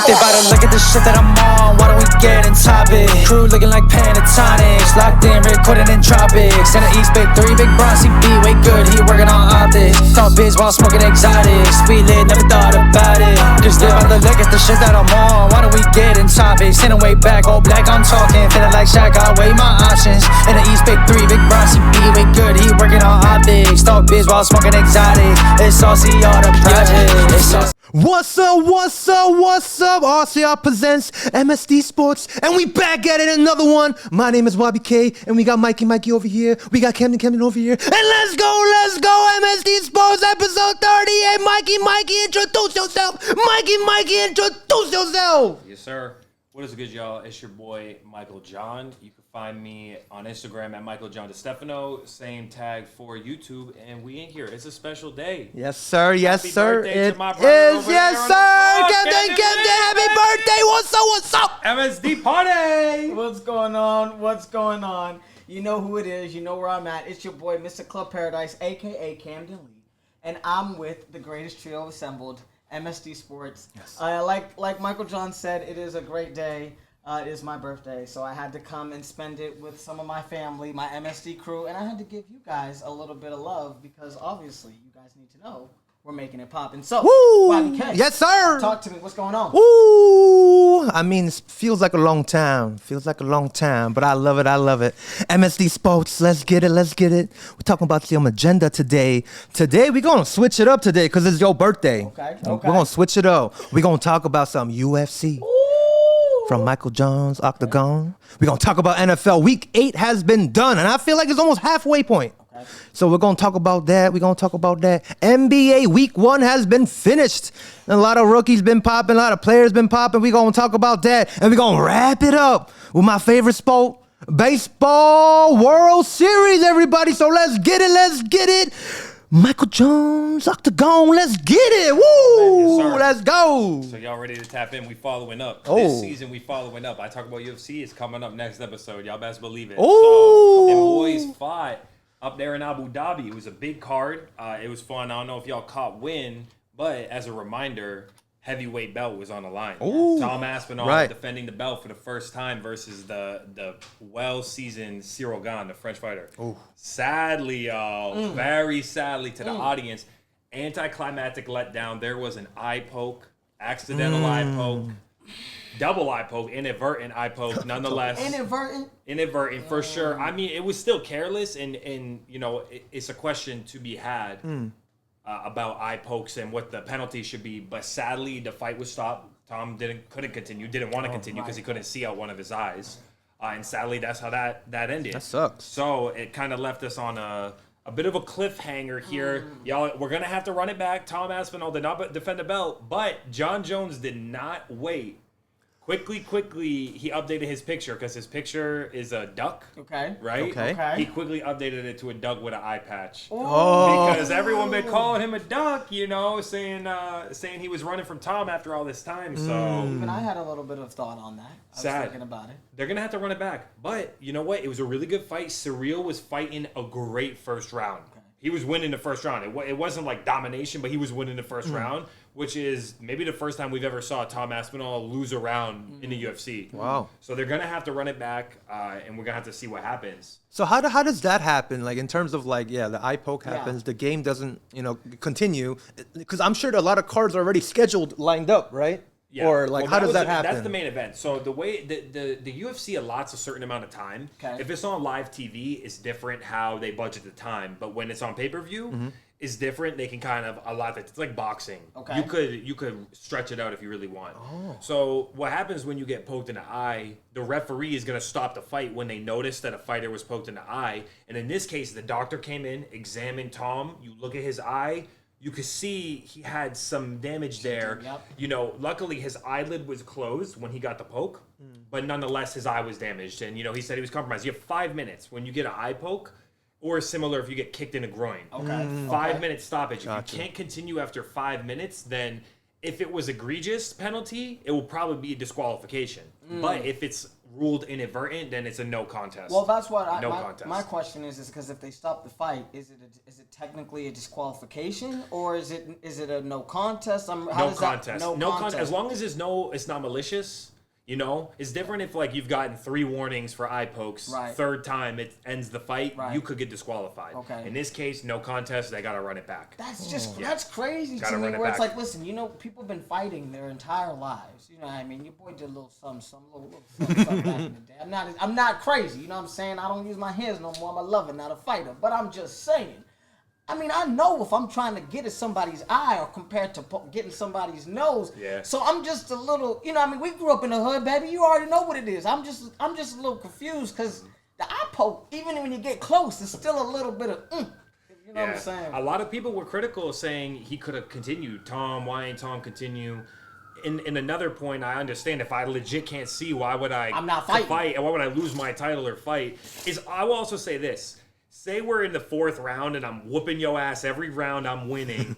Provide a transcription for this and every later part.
They about to look at the shit that I'm on. Why don't we get in topic? Crew looking like Pentatonics, locked in, recording in tropics. In the East Big 3, Big Bronzy B, way good, he working on optics. Thought biz while smoking exotics. We lit, never thought about it. Just live out the look at the shit that I'm on. Why don't we get in topics? Sitting way back, all black, I'm talking. Feeling like Shaq, I weigh my options. In the East Big 3, Big Bronzy B, way good, he working on optics. Thought biz while smoking exotics. It's saucy, all the projects. What's up? RCR Presents, MSD Sports, and we back at it, another one. My name is YBK, and we got Mikey over here. We got Camden over here. And let's go, MSD Sports, episode 38. Mikey, introduce yourself. Mikey, introduce yourself. Yes, sir. What is good, y'all? It's your boy, Michael John. You can find me on Instagram at Michael John DeStefano. Same tag for YouTube, and we in here. It's a special day. Yes, sir. Happy birthday to my brother It is. over Yes, there sir. on the Camden, happy birthday. What's up? MSD party! What's going on? You know who it is. You know where I'm at. It's your boy, Mr. Club Paradise, a.k.a. Camden Lee. And I'm with the greatest trio assembled, MSD Sports. Yes. Like Michael John said, it is a great day. It is my birthday, so I had to come and spend it with some of my family, my MSD crew, and I had to give you guys a little bit of love because obviously you guys need to know we're making it poppin'. So, YBK, yes, sir. talk to me. What's going on? Ooh, I mean, it feels like a long time. But I love it. MSD Sports, let's get it. We're talking about some agenda today. Today, we're going to switch it up today because it's your birthday. Okay. We're going to switch it up. We're going to talk about some UFC. From Michael John's Octagon. We're going to talk about NFL. Week 8 has been done, and I feel like it's almost halfway point. Okay. So we're going to talk about that. NBA Week 1 has been finished. And a lot of rookies been popping, a lot of players been popping. We're going to talk about that, and we're going to wrap it up with my favorite sport, baseball World Series, everybody. So let's get it. Michael Jones, Octagon, let's get it. Woo! Yes, let's go. So y'all ready to tap in? We following up. Oh. This season, we following up. I talk about UFC. It's coming up next episode. Y'all best believe it. Oh. So, them boys fought up there in Abu Dhabi. It was a big card. It was fun. I don't know if y'all caught wind, but as a reminder, heavyweight belt was on the line. Ooh. Tom Aspinall defending the belt for the first time versus the well-seasoned Cyril Gane, the French fighter. Ooh. Sadly, y'all, very sadly to the audience, anticlimactic letdown. There was an eye poke, accidental eye poke, double eye poke, inadvertent eye poke, nonetheless. Inadvertent, for sure. I mean, it was still careless, and you know, it's a question to be had. About eye pokes and what the penalty should be, but sadly the fight was stopped. Tom didn't want to continue because he couldn't see out one of his eyes, and sadly that's how that ended. That sucks. So it kind of left us on a bit of a cliffhanger here. Y'all, we're gonna have to run it back. Tom Aspinall did not defend the belt, but John Jones did not wait. Quickly, he updated his picture because his picture is a duck. Okay. Right? Okay. He quickly updated it to a duck with an eye patch. Oh. Because everyone been calling him a duck, you know, saying he was running from Tom after all this time. So Even I had a little bit of thought on that. I was thinking about it. They're going to have to run it back. But you know what? It was a really good fight. Cyril was fighting a great first round. Okay. He was winning the first round. It wasn't like domination, but he was winning the first round, which is maybe the first time we've ever saw Tom Aspinall lose a round in the UFC. Wow. So they're going to have to run it back, and we're going to have to see what happens. So how does that happen? Like in terms of like, the eye poke happens, the game doesn't, continue. Because I'm sure a lot of cards are already scheduled, lined up, right? Yeah. Or like, how does that happen? That's the main event. So the way the UFC allots a certain amount of time. Okay. If it's on live TV, it's different how they budget the time. But when it's on pay-per-view, it's different. They can kind of allot that. It's like boxing. Okay. You could stretch it out if you really want. Oh. So what happens when you get poked in the eye, the referee is going to stop the fight when they notice that a fighter was poked in the eye. And in this case, the doctor came in, examined Tom. You look at his eye. You could see he had some damage there. Yep. You know, luckily his eyelid was closed when he got the poke, but nonetheless his eye was damaged. And, he said he was compromised. You have 5 minutes when you get an eye poke, or similar if you get kicked in the groin. Okay. 5 minute stoppage. Gotcha. If you can't continue after 5 minutes, then if it was egregious penalty, it will probably be a disqualification. But if it's ruled inadvertent, then it's a no contest. Well, that's what contest. My question is because if they stop the fight, is it technically a disqualification or is it a no contest? No contest. As long as it's not malicious. You know, it's different if like you've gotten 3 warnings for eye pokes. Right. Third time it ends the fight, right. you could get disqualified. Okay. In this case, no contest. They gotta run it back. That's crazy to me. Where it's like, listen, you know, people have been fighting their entire lives. You know what I mean? Your boy did a little something back in the day. I'm not crazy. You know what I'm saying? I don't use my hands no more. I'm a lover, not a fighter. But I'm just saying. I mean, I know if I'm trying to get at somebody's eye or compared to getting somebody's nose. Yeah. So I'm just a little, you know, I mean, we grew up in the hood, baby. You already know what it is. I'm just a little confused because the eye poke, even when you get close, it's still a little bit of, you know what I'm saying? A lot of people were critical saying he could have continued. Tom, why ain't Tom continue? In another point, I understand if I legit can't see, why would I'm not fighting. Fight, and why would I lose my title or fight? I will also say this. Say we're in the 4th round and I'm whooping your ass every round I'm winning,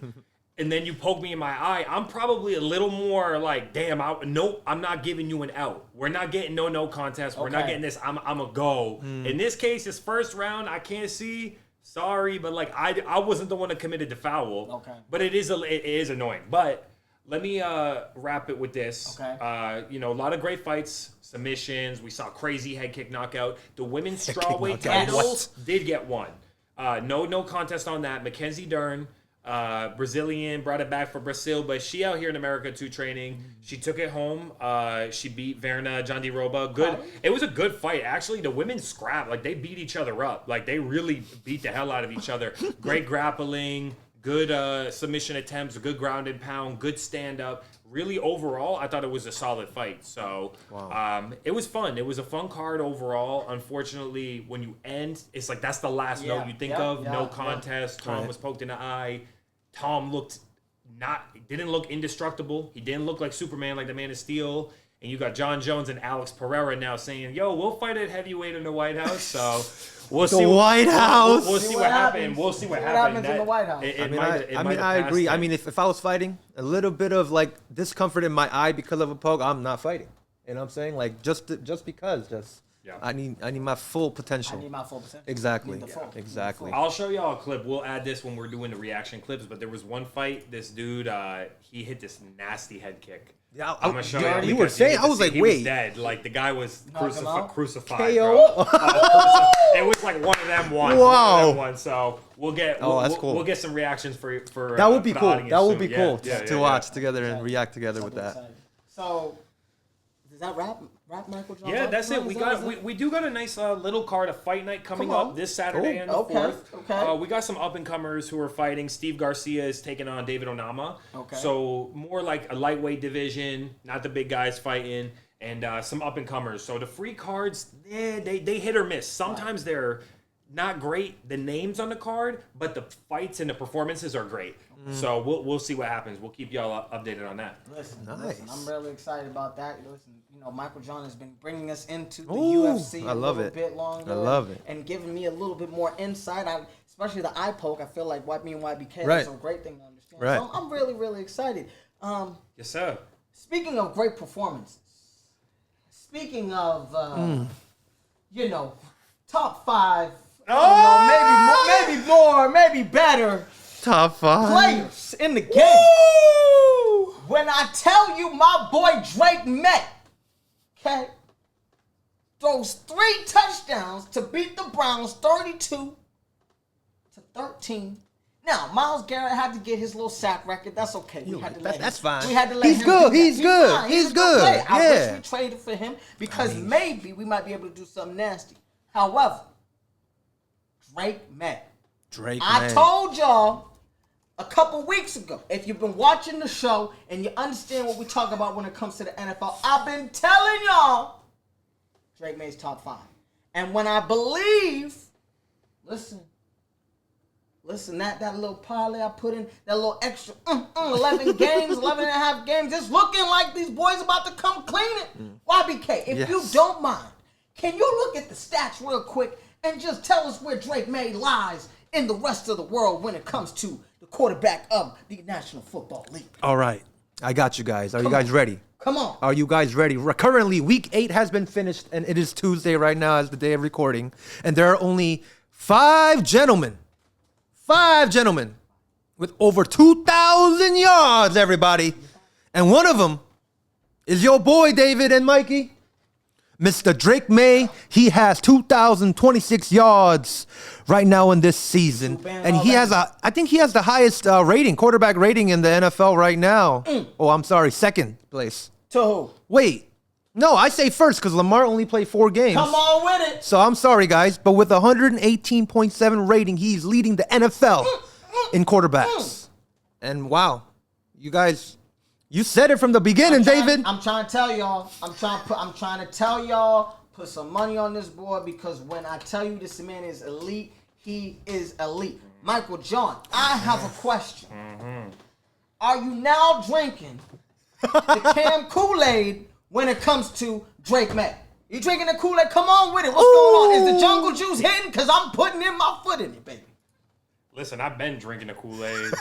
and then you poke me in my eye, I'm probably a little more like, damn, I'm not giving you an out. We're not getting no contest. We're not getting this. I'm a go. In this case, this first round, I can't see. Sorry, but like I wasn't the one that committed the foul. Okay. But it is annoying. But let me wrap it with this. Okay. You know, a lot of great fights. Submissions. We saw crazy head kick knockout. The women's strawweight titles did get one. No contest on that. Mackenzie Dern, Brazilian, brought it back for Brazil, but she out here in America too training. She took it home. She beat Verna Jandiroba. Good. It was a good fight. Actually, the women scrapped. Like, they beat each other up. Like, they really beat the hell out of each other. Great grappling. Good submission attempts. Good ground and pound. Good stand-up. Really, overall, I thought it was a solid fight. So, it was fun. It was a fun card overall. Unfortunately, when you end, it's like that's the last note you think of. No contest. Tom was poked in the eye. Tom didn't look indestructible. He didn't look like Superman, like the Man of Steel. And you got John Jones and Alex Pereira now saying, "Yo, we'll fight at heavyweight in the White House." So we'll see. White House. We'll see what happens. We'll see what happens in the White House. I agree. I mean, if I was fighting, a little bit of like discomfort in my eye because of a poke, I'm not fighting. You know what I'm saying? Like just because. I need my full potential. I need my full potential. Exactly. Exactly. I'll show y'all a clip. We'll add this when we're doing the reaction clips. But there was one fight. This dude, he hit this nasty head kick. Yeah, I'm gonna show you. You were saying, I was like, he wait. was dead. Like the guy was crucified. KO. It was like one of them ones. Wow. So we'll get. That's cool. We'll get some reactions for that would be cool. That would be cool to watch together and react together with that. Excited. So does that wrap Michael Johnson? Yeah, that's it. We do got a nice little card of fight night coming up this Saturday and the 4th. Okay. We got some up and comers who are fighting. Steve Garcia is taking on David Onama. Okay. So more like a lightweight division, not the big guys fighting, and some up and comers. So the free cards, they hit or miss. Sometimes they're not great, the names on the card, but the fights and the performances are great. So we'll see what happens. We'll keep y'all updated on that. Listen, Nice. I'm really excited about that. Listen, you know, Michael John has been bringing us into the UFC a little bit longer. I love it. And giving me a little bit more insight. Especially the eye poke. I feel like me and YBK Right. is a great thing to understand. Right. So I'm really, really excited. Yes, sir. Speaking of great performances, speaking of, you know, top 5, maybe more, maybe better Top 5 players in the game. Woo! When I tell you my boy Drake May, okay, throws 3 touchdowns to beat the Browns 32-13. Now, Myles Garrett had to get his little sack record. That's okay. That's fine. We had to let He's him good. do that. He's good. Fine. He's a good. player. I Yeah. wish we traded for him because maybe we might be able to do something nasty. However, Drake May. I told y'all a couple weeks ago, if you've been watching the show and you understand what we talk about when it comes to the NFL, I've been telling y'all Drake May's top 5. And when I believe, listen, that little parlay I put in, that little extra 11 games, 11 and a half games, it's looking like these boys about to come clean it. YBK, if you don't mind, can you look at the stats real quick and just tell us where Drake May lies in the rest of the world when it comes to the quarterback of the National Football League? All right. I got you guys. Are you guys ready? Come on. Are you guys ready? Currently, week 8 has been finished, and it is Tuesday right now as the day of recording. And there are only 5 gentlemen with over 2,000 yards, everybody. And one of them is your boy, David and Mikey. Mr. Drake May, he has 2,026 yards right now in this season. And I think he has the highest quarterback rating in the NFL right now. Oh, I'm sorry, second place. To who? Wait, no, I say first because Lamar only played 4 games. Come on with it. So I'm sorry, guys, but with 118.7 rating, he's leading the NFL in quarterbacks. And wow, you guys... You said it from the beginning, David. I'm trying to tell y'all. I'm trying to tell y'all. Put some money on this board because when I tell you this man is elite, he is elite. Michael John, I have a question. Are you now drinking the Cam Kool-Aid when it comes to Drake May? You drinking the Kool-Aid? Come on with it. What's going on? Is the jungle juice hitting? Because I'm putting in my foot in it, baby. Listen, I've been drinking the Kool-Aid.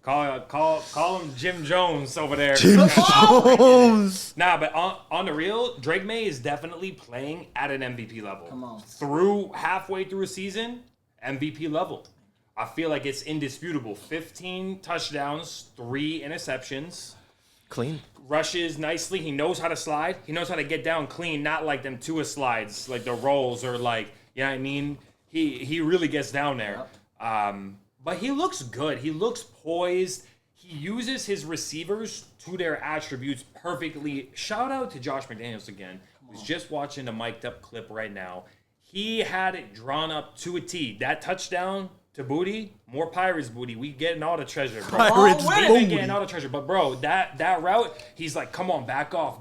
Call him Jim Jones over there. Jim Jones. Nah, but on the real, Drake May is definitely playing at an MVP level. Come on. Halfway through a season, MVP level. I feel like it's indisputable. 15 touchdowns, 3 interceptions. Clean. Rushes nicely. He knows how to slide. He knows how to get down clean, not like them Tua slides, like the rolls or like, you know what I mean? He really gets down there. Yep. But he looks good. He looks poised. He uses his receivers to their attributes perfectly. Shout out to Josh McDaniels again. Who's just watching the mic'd up clip right now. He had it drawn up to a T. That touchdown to Booty, more Pirates booty. We getting all the treasure, bro. Pirates We getting all the treasure. But bro, that route, he's like, come on, back off.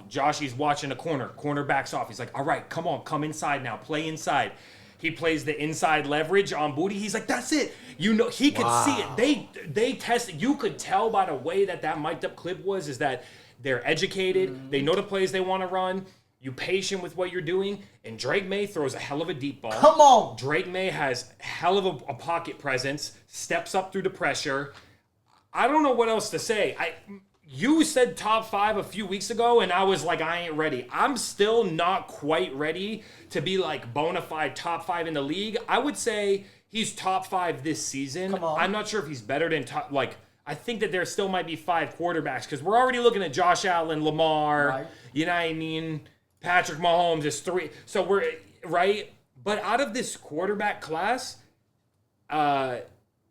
Joshy's watching the corner backs off. He's like, all right, come inside now, play inside. He plays the inside leverage on Booty. He's like, that's it. You know, he could see it. They tested. You could tell by the way that mic'd up clip was, is that they're educated. They know the plays they want to run. You patient with what you're doing. And Drake May throws a hell of a deep ball. Come on. Drake May has hell of a pocket presence, steps up through the pressure. I don't know what else to say. You said top 5 a few weeks ago, and I was like, I ain't ready. I'm still not quite ready to be like bona fide top 5 in the league. I would say he's top 5 this season. Come on. I'm not sure if he's better than top. Like, I think that there still might be 5 quarterbacks because we're already looking at Josh Allen, Lamar. Right. You know what I mean? Patrick Mahomes is 3. So we're right. But out of this quarterback class, Jaden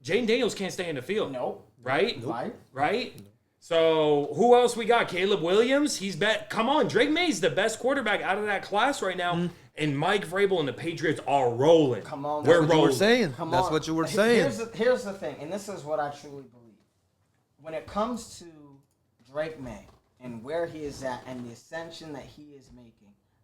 Daniels can't stay in the field. Nope. Right? Right. Right? So who else we got? Caleb Williams. Come on, Drake May's the best quarterback out of that class right now. And Mike Vrabel and the Patriots are rolling. Come on, we're That's what you were rolling. saying. Come That's on. what you were saying. Here's the thing, and this is what I truly believe. When it comes to Drake May and where he is at and the ascension that he is making,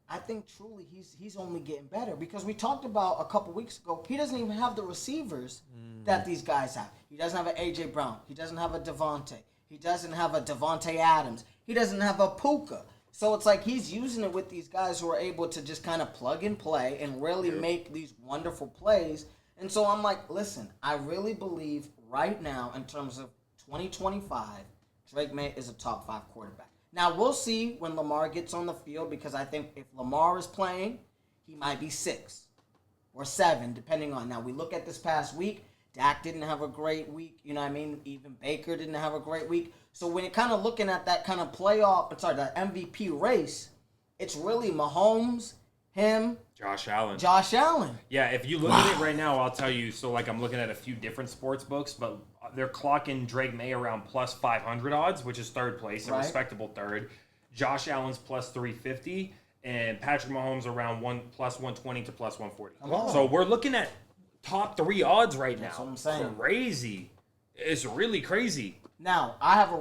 I think truly he's only getting better because we talked about a couple weeks ago, he doesn't even have the receivers that these guys have. He doesn't have an A.J. Brown. He doesn't have a Devontae. He doesn't have a Devontae Adams. He doesn't have a Puka. So it's like he's using it with these guys who are able to just kind of plug and play and really make these wonderful plays. And so I'm like, listen, I really believe right now in terms of 2025, Drake May is a top 5 quarterback. Now, we'll see when Lamar gets on the field because I think if Lamar is playing, he might be 6 or 7, depending on. Now, we look at this past week. Dak didn't have a great week. You know what I mean? Even Baker didn't have a great week. So when you're kind of looking at that kind of that MVP race, it's really Mahomes, him, Josh Allen. Yeah, if you look at it right now, I'll tell you. So, like, I'm looking at a few different sports books, but they're clocking Drake May around plus 500 odds, which is third place, a respectable third. Josh Allen's plus 350, and Patrick Mahomes around plus 120 to plus 140. So we're looking at top 3 odds right now. That's what I'm saying. Crazy. It's really crazy. Now, I have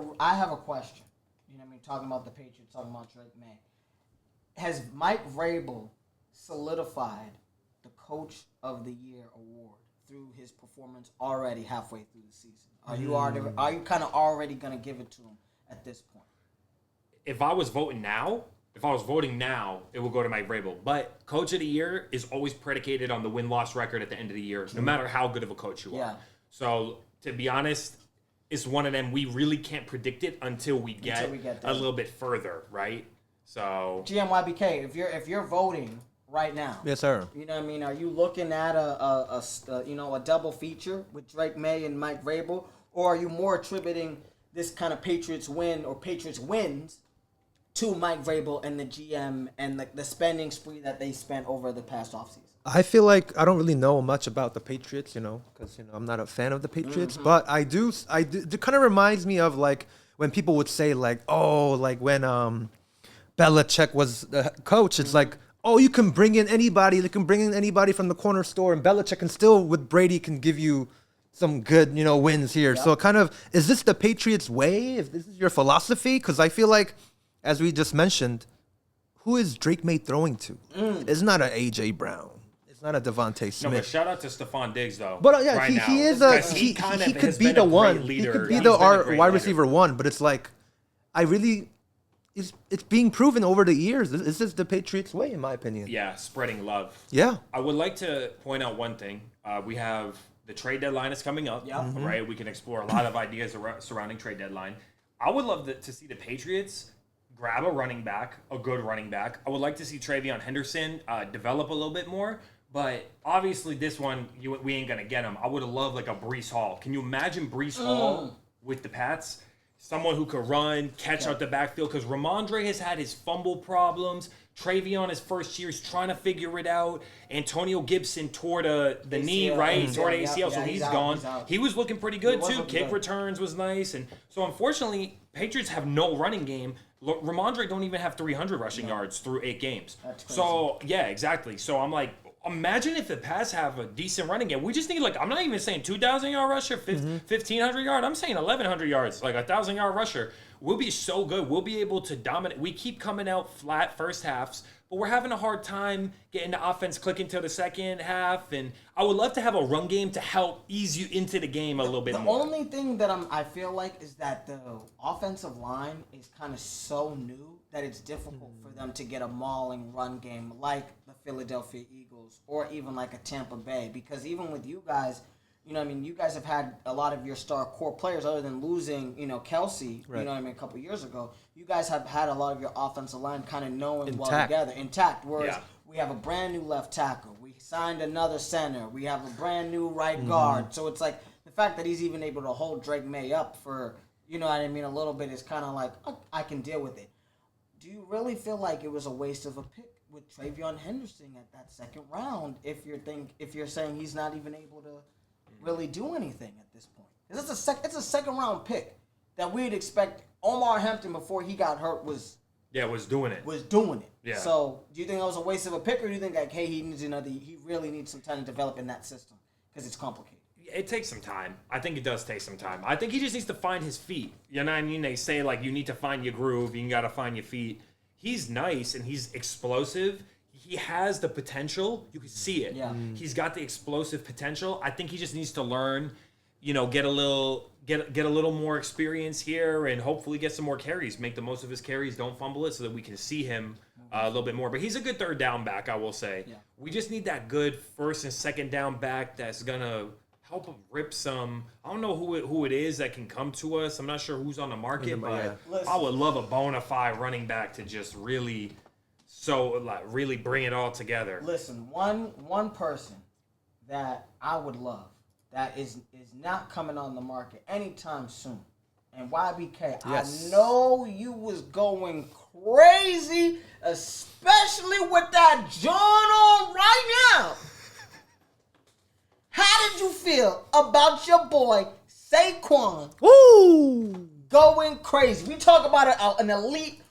a question. You know what I mean? Talking about the Patriots, talking about Drake May. Has Mike Vrabel solidified the Coach of the Year award through his performance already halfway through the season? Are you kind of already going to give it to him at this point? If I was voting now, it will go to Mike Vrabel. But Coach of the Year is always predicated on the win-loss record at the end of the year, no matter how good of a coach you are. Yeah. So, to be honest, it's one of them we really can't predict it until we get there. a little bit further, right? So GMYBK, if you're voting right now, Yes, sir. you know what I mean, are you looking at a double feature with Drake May and Mike Vrabel, or are you more attributing this kind of Patriots win or Patriots wins to Mike Vrabel and the GM and the spending spree that they spent over the past offseason? I feel like I don't really know much about the Patriots, because I'm not a fan of the Patriots. But I do. It kind of reminds me of like when people would say like, oh, like when Belichick was the coach. It's like, oh, you can bring in anybody. They can bring in anybody from the corner store, and Belichick can still with Brady can give you some good wins here. Yep. So kind of, is this the Patriots way? If this is your philosophy, because I feel like, as we just mentioned, who is Drake May throwing to? It's not an AJ Brown. It's not a Devontae Smith. no, but shout out to Stephon Diggs though. But yeah, right now. he is he has could be been the a one. great He leader. could be He's the been a great wide leader. receiver one. But it's like, it's being proven over the years. This is the Patriots way, in my opinion. Yeah, spreading love. Yeah. I would like to point out one thing. We have the trade deadline is coming up, right? We can explore a lot of ideas surrounding trade deadline. I would love to see the Patriots grab a running back, a good running back. I would like to see Travion Henderson develop a little bit more, but obviously this one, we ain't going to get him. I would have loved like a Breece Hall. Can you imagine Breece Hall with the Pats? Someone who could run, catch out the backfield, because Ramondre has had his fumble problems. Travion, his first year, is trying to figure it out. Antonio Gibson tore the knee, right? Tore the ACL, so he's gone. He was looking pretty good, too. Kick returns was nice. And so, unfortunately, Patriots have no running game. Ramondre don't even have 300 rushing yards through 8 games. So, yeah, exactly. So, I'm like, imagine if the Pats have a decent running game. We just need, like, I'm not even saying 2,000-yard rusher, 1,500 yard. I'm saying 1,100 yards, like a 1,000-yard rusher. We'll be so good. We'll be able to dominate. We keep coming out flat first halves, but we're having a hard time getting the offense clicking till the second half. And I would love to have a run game to help ease you into the game a little bit more. The only thing that I feel like is that the offensive line is kind of so new that it's difficult for them to get a mauling run game like the Philadelphia Eagles or even like a Tampa Bay. Because even with you guys, you guys have had a lot of your star core players other than losing, Kelsey, right. a couple years ago. You guys have had a lot of your offensive line kind of knowing well together, intact. Whereas we have a brand new left tackle. We signed another center. We have a brand new right guard. So it's like the fact that he's even able to hold Drake May up for, a little bit is kind of like, I can deal with it. Do you really feel like it was a waste of a pick with Travion Henderson at that second round if you're saying he's not even able to really do anything at this point? Because it's a second round pick that we'd expect. Omar Hampton before he got hurt was doing it. Yeah. So do you think that was a waste of a pick, or do you think like, hey, he really needs some time to develop in that system because it's complicated? It takes some time. I think it does take some time. I think he just needs to find his feet. You know what I mean? They say like you need to find your groove. You got to find your feet. He's nice and he's explosive. He has the potential. You can see it. Yeah. He's got the explosive potential. I think he just needs to learn, get a little more experience here and hopefully get some more carries. Make the most of his carries. Don't fumble it so that we can see him a little bit more. But he's a good third down back, I will say. Yeah. We just need that good first and second down back that's going to help him rip some. I don't know who it is that can come to us. I'm not sure who's on the market, but I would love a bona fide running back to just really bring it all together. Listen, one person that I would love that is not coming on the market anytime soon. And YBK, yes. I know you was going crazy, especially with that John on right now. How did you feel about your boy Saquon going crazy? We talk about an elite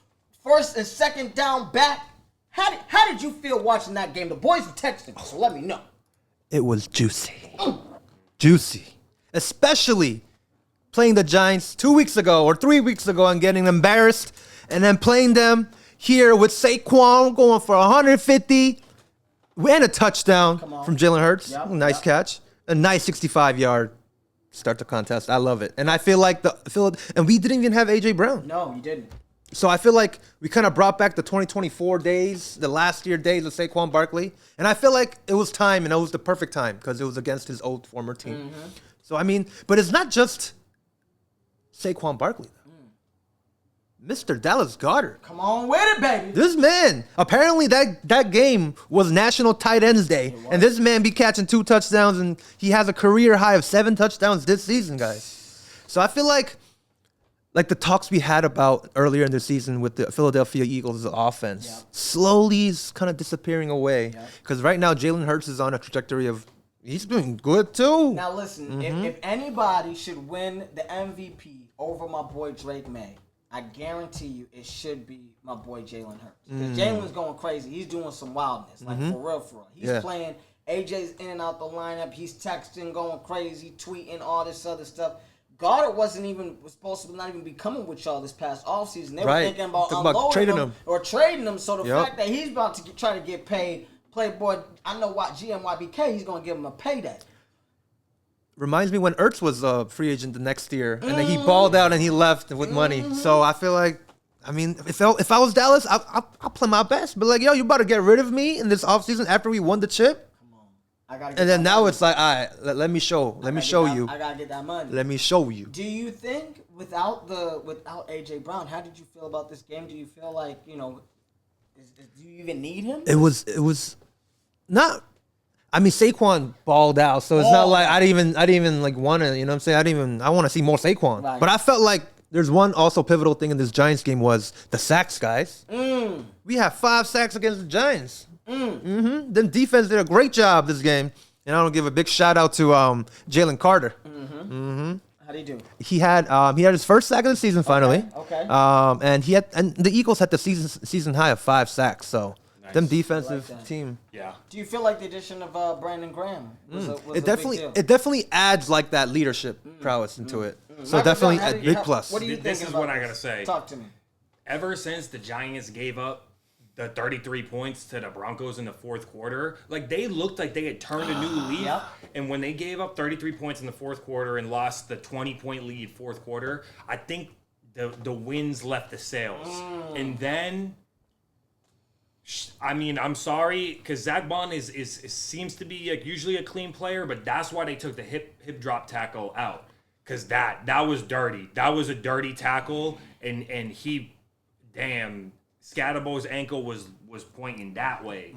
first and second down back. How did you feel watching that game? The boys were texting, so let me know. It was juicy. Juicy. Especially playing the Giants 2 weeks ago or 3 weeks ago and getting embarrassed, and then playing them here with Saquon going for 150 and a touchdown from Jalen Hurts. Yep, nice catch. A nice 65-yard start the contest. I love it. And I feel like and we didn't even have A.J. Brown. No, you didn't. So I feel like we kind of brought back the 2024 days, the last year days of Saquon Barkley. And I feel like it was time, and it was the perfect time because it was against his former team. Mm-hmm. So, but it's not just Saquon Barkley. Mr. Dallas Goedert. Come on with it, baby. This man, apparently that game was National Tight Ends Day, and this man be catching 2 touchdowns, and he has a career high of 7 touchdowns this season, guys. So I feel like the talks we had about earlier in the season with the Philadelphia Eagles offense slowly is kind of disappearing away. Because right now, Jalen Hurts is on a trajectory of he's doing good too. Now listen, if anybody should win the MVP over my boy Drake May, I guarantee you it should be my boy Jalen Hurts. Because Jalen's going crazy. He's doing some wildness, like for real. He's playing. AJ's in and out the lineup. He's texting, going crazy, tweeting, all this other stuff. Goddard was supposed to not even be coming with y'all this past offseason. They were thinking about unloading trading him or trading him. So the fact that he's about to try to get paid, Playboy, I know what GMYBK, he's going to give him a payday. Reminds me when Ertz was a free agent the next year, and then he balled out and he left with money. So I feel like, I mean, if I was Dallas, I'll play my best. But like, yo, you about to get rid of me in this offseason after we won the chip? And then now it's like, all right, let me show you. I gotta get that money. Let me show you. Do you think without AJ Brown, how did you feel about this game? Do you feel like, do you even need him? It was not. I mean, Saquon balled out, so it's not like I didn't even like want to. You know what I'm saying? I want to see more Saquon. Right. But I felt like there's one also pivotal thing in this Giants game was the sacks, guys. We have 5 sacks against the Giants. Then defense did a great job this game, and I want to give a big shout out to Jalen Carter. How did he do? He had his first sack of the season finally. Okay. And the Eagles had the season high of 5 sacks. So them defensive team. Yeah. Do you feel like the addition of Brandon Graham was a It big definitely adds like that leadership prowess into it. So definitely a big plus. What do you think? This is what I gotta say. Talk to me. Ever since the Giants gave up the 33 points to the Broncos in the fourth quarter, like they looked like they had turned a new leaf. And when they gave up 33 points in the fourth quarter and lost the 20-point lead fourth quarter, I think the winds left the sails. And then, I mean, I'm sorry, because Zach Bond seems to be like usually a clean player, but that's why they took the hip drop tackle out, because that was dirty. That was a dirty tackle, and he, damn. Scatterbo's ankle was pointing that way.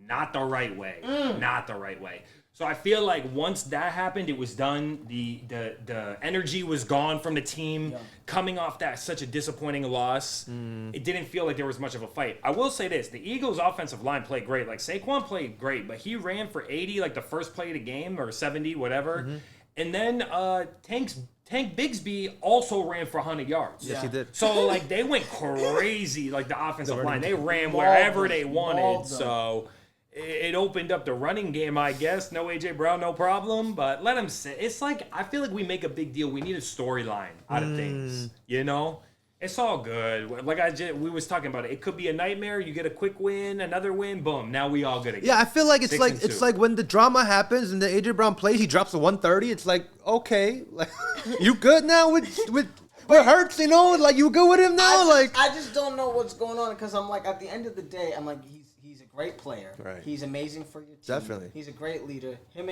Not the right way. Not the right way. So I feel like once that happened, it was done. The energy was gone from the team. Coming off that such a disappointing loss, it didn't feel like there was much of a fight. I will say this. The Eagles' offensive line played great. Like Saquon played great, but he ran for 80 like the first play of the game, or 70, whatever. And then Tank Bigsby also ran for 100 yards. Yes, he did. So, like, they went crazy, like, the offensive line. They ran wherever they wanted. So, it opened up the running game, I guess. No A.J. Brown, no problem. But let him sit. It's like, I feel like we make a big deal. We need a storyline out of things, you know? It's all good. Like we was talking about it. It could be a nightmare. You get a quick win, another win, boom. Now we all good again. Yeah, I feel like it's like when the drama happens and the AJ Brown plays, he drops a 130. It's like, okay, like you good now with Hurts, you know? Like you good with him now? I just don't know what's going on, because I'm like, at the end of the day, I'm like, he's a great player. Right. He's amazing for your team. Definitely. He's a great leader. Him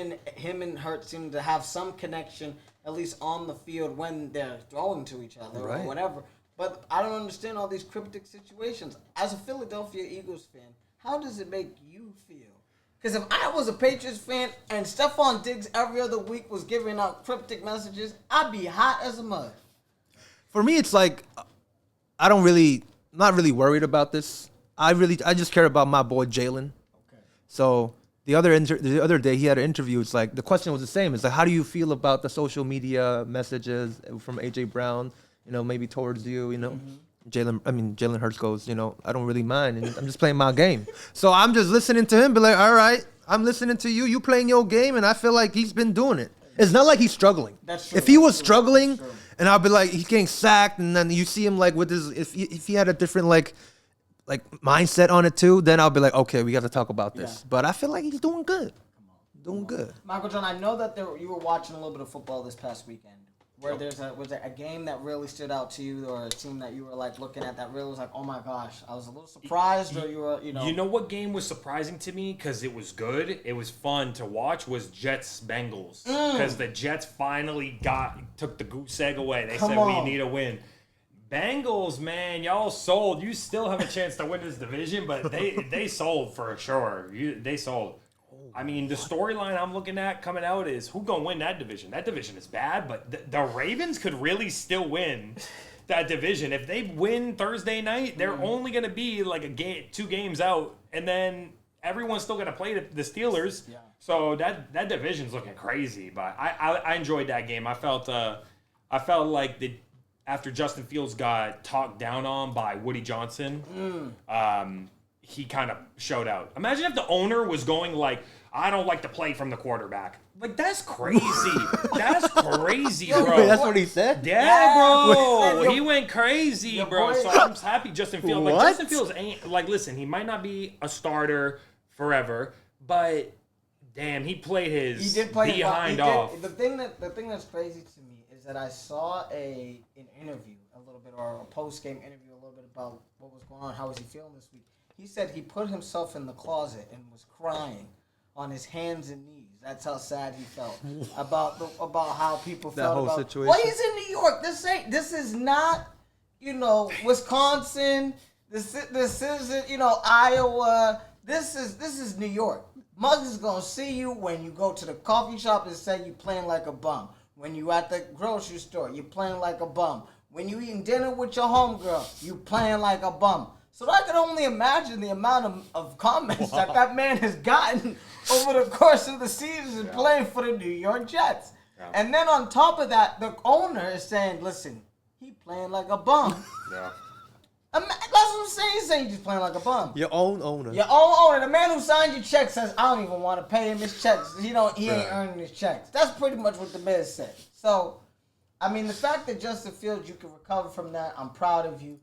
and Hurts seem to have some connection, at least on the field, when they're throwing to each other or whatever. But I don't understand all these cryptic situations. As a Philadelphia Eagles fan, how does it make you feel? Because if I was a Patriots fan and Stephon Diggs every other week was giving out cryptic messages, I'd be hot as a mud. For me, it's like not really worried about this. I just care about my boy Jalen. Okay. So the other day he had an interview. It's like the question was the same. It's like, how do you feel about the social media messages from AJ Brown? You know, maybe towards you, you know. Jalen Hurts goes, you know, I don't really mind, and I'm just playing my game. So I'm just listening to him, be like, all right, I'm listening to you. You playing your game, and I feel like he's been doing it. It's not like he's struggling. That's true. If he was struggling, and I'll be like, he's getting sacked, and then you see him like with his, if he had a different like mindset on it too, then I'll be like, okay, we got to talk about this. But I feel like he's doing good. Doing good. Michael John, I know that you were watching a little bit of football this past weekend. Was there a game that really stood out to you, or a team that you were like looking at that really was like, oh my gosh, I was a little surprised, or you were, you know? You know what game was surprising to me because it was good, it was fun to watch, was Jets Bengals, because the Jets finally took the goose egg away. They said we need a win. Bengals, man, y'all sold. You still have a chance to win this division, but they sold for sure. They sold. I mean, the storyline I'm looking at coming out is who gonna win that division? That division is bad, but the Ravens could really still win that division. If they win Thursday night, they're only gonna be like two games out, and then everyone's still gonna play the Steelers. Yeah. So that division's looking crazy. But I enjoyed that game. I felt like after Justin Fields got talked down on by Woody Johnson, he kind of showed out. Imagine if the owner was going like, I don't like to play from the quarterback. Like, that's crazy. That's crazy, bro. Wait, that's what he said? Yeah, bro. He went crazy, bro. So I'm happy Justin Fields. Like, Justin Fields ain't, like, listen, he might not be a starter forever, but damn, he played his behind off. The thing that's crazy to me is that I saw an interview a little bit, or a post-game interview a little bit about what was going on, how was he feeling this week. He said he put himself in the closet and was crying on his hands and knees. That's how sad he felt about how people felt whole about situation. Well, he's in New York. This is not, Wisconsin. This isn't, Iowa. This is New York. Muggs is gonna see you when you go to the coffee shop and say you playing like a bum. When you at the grocery store, you playing like a bum. When you eating dinner with your homegirl, you playing like a bum. So I can only imagine the amount of comments that man has gotten over the course of the season playing for the New York Jets. Yeah. And then on top of that, the owner is saying, listen, he playing like a bum. Yeah. That's what I'm saying. He's saying he's just playing like a bum. Your own owner. Your own owner. The man who signed your check says, I don't even want to pay him his checks. He ain't earning his checks. That's pretty much what the man said. So, I mean, the fact that Justin Fields, you can recover from that, I'm proud of you.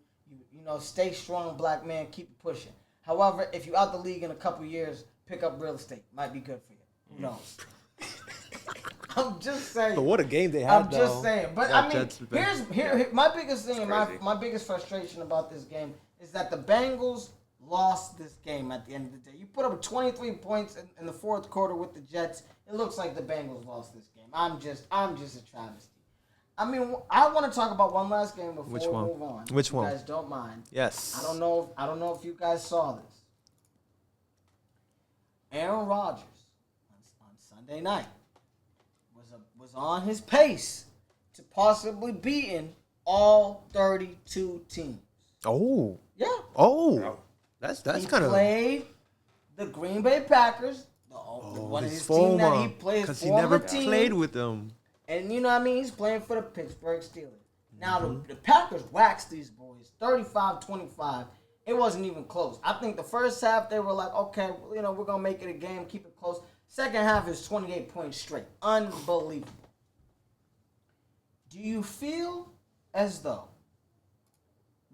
Stay strong, black man. Keep it pushing. However, if you're out the league in a couple years, pick up real estate. Might be good for you. Who knows? I'm just saying. But what a game they had, I'm just saying. But yeah, I mean, here's my biggest thing, and my biggest frustration about this game is that the Bengals lost this game at the end of the day. You put up 23 points in the fourth quarter with the Jets. It looks like the Bengals lost this game. I'm just a travesty. I mean, I want to talk about one last game before we move on. Which one? If you guys don't mind. Yes. I don't know if you guys saw this. Aaron Rodgers on Sunday night was on his pace to possibly beating all 32 teams. Oh. Yeah. Oh. That's kind of. He played the Green Bay Packers, one of his team that he played, because he never played with them. And you know what I mean? He's playing for the Pittsburgh Steelers. Now, the Packers waxed these boys 35-25. It wasn't even close. I think the first half, they were like, okay, we're going to make it a game, keep it close. Second half is 28 points straight. Unbelievable. Do you feel as though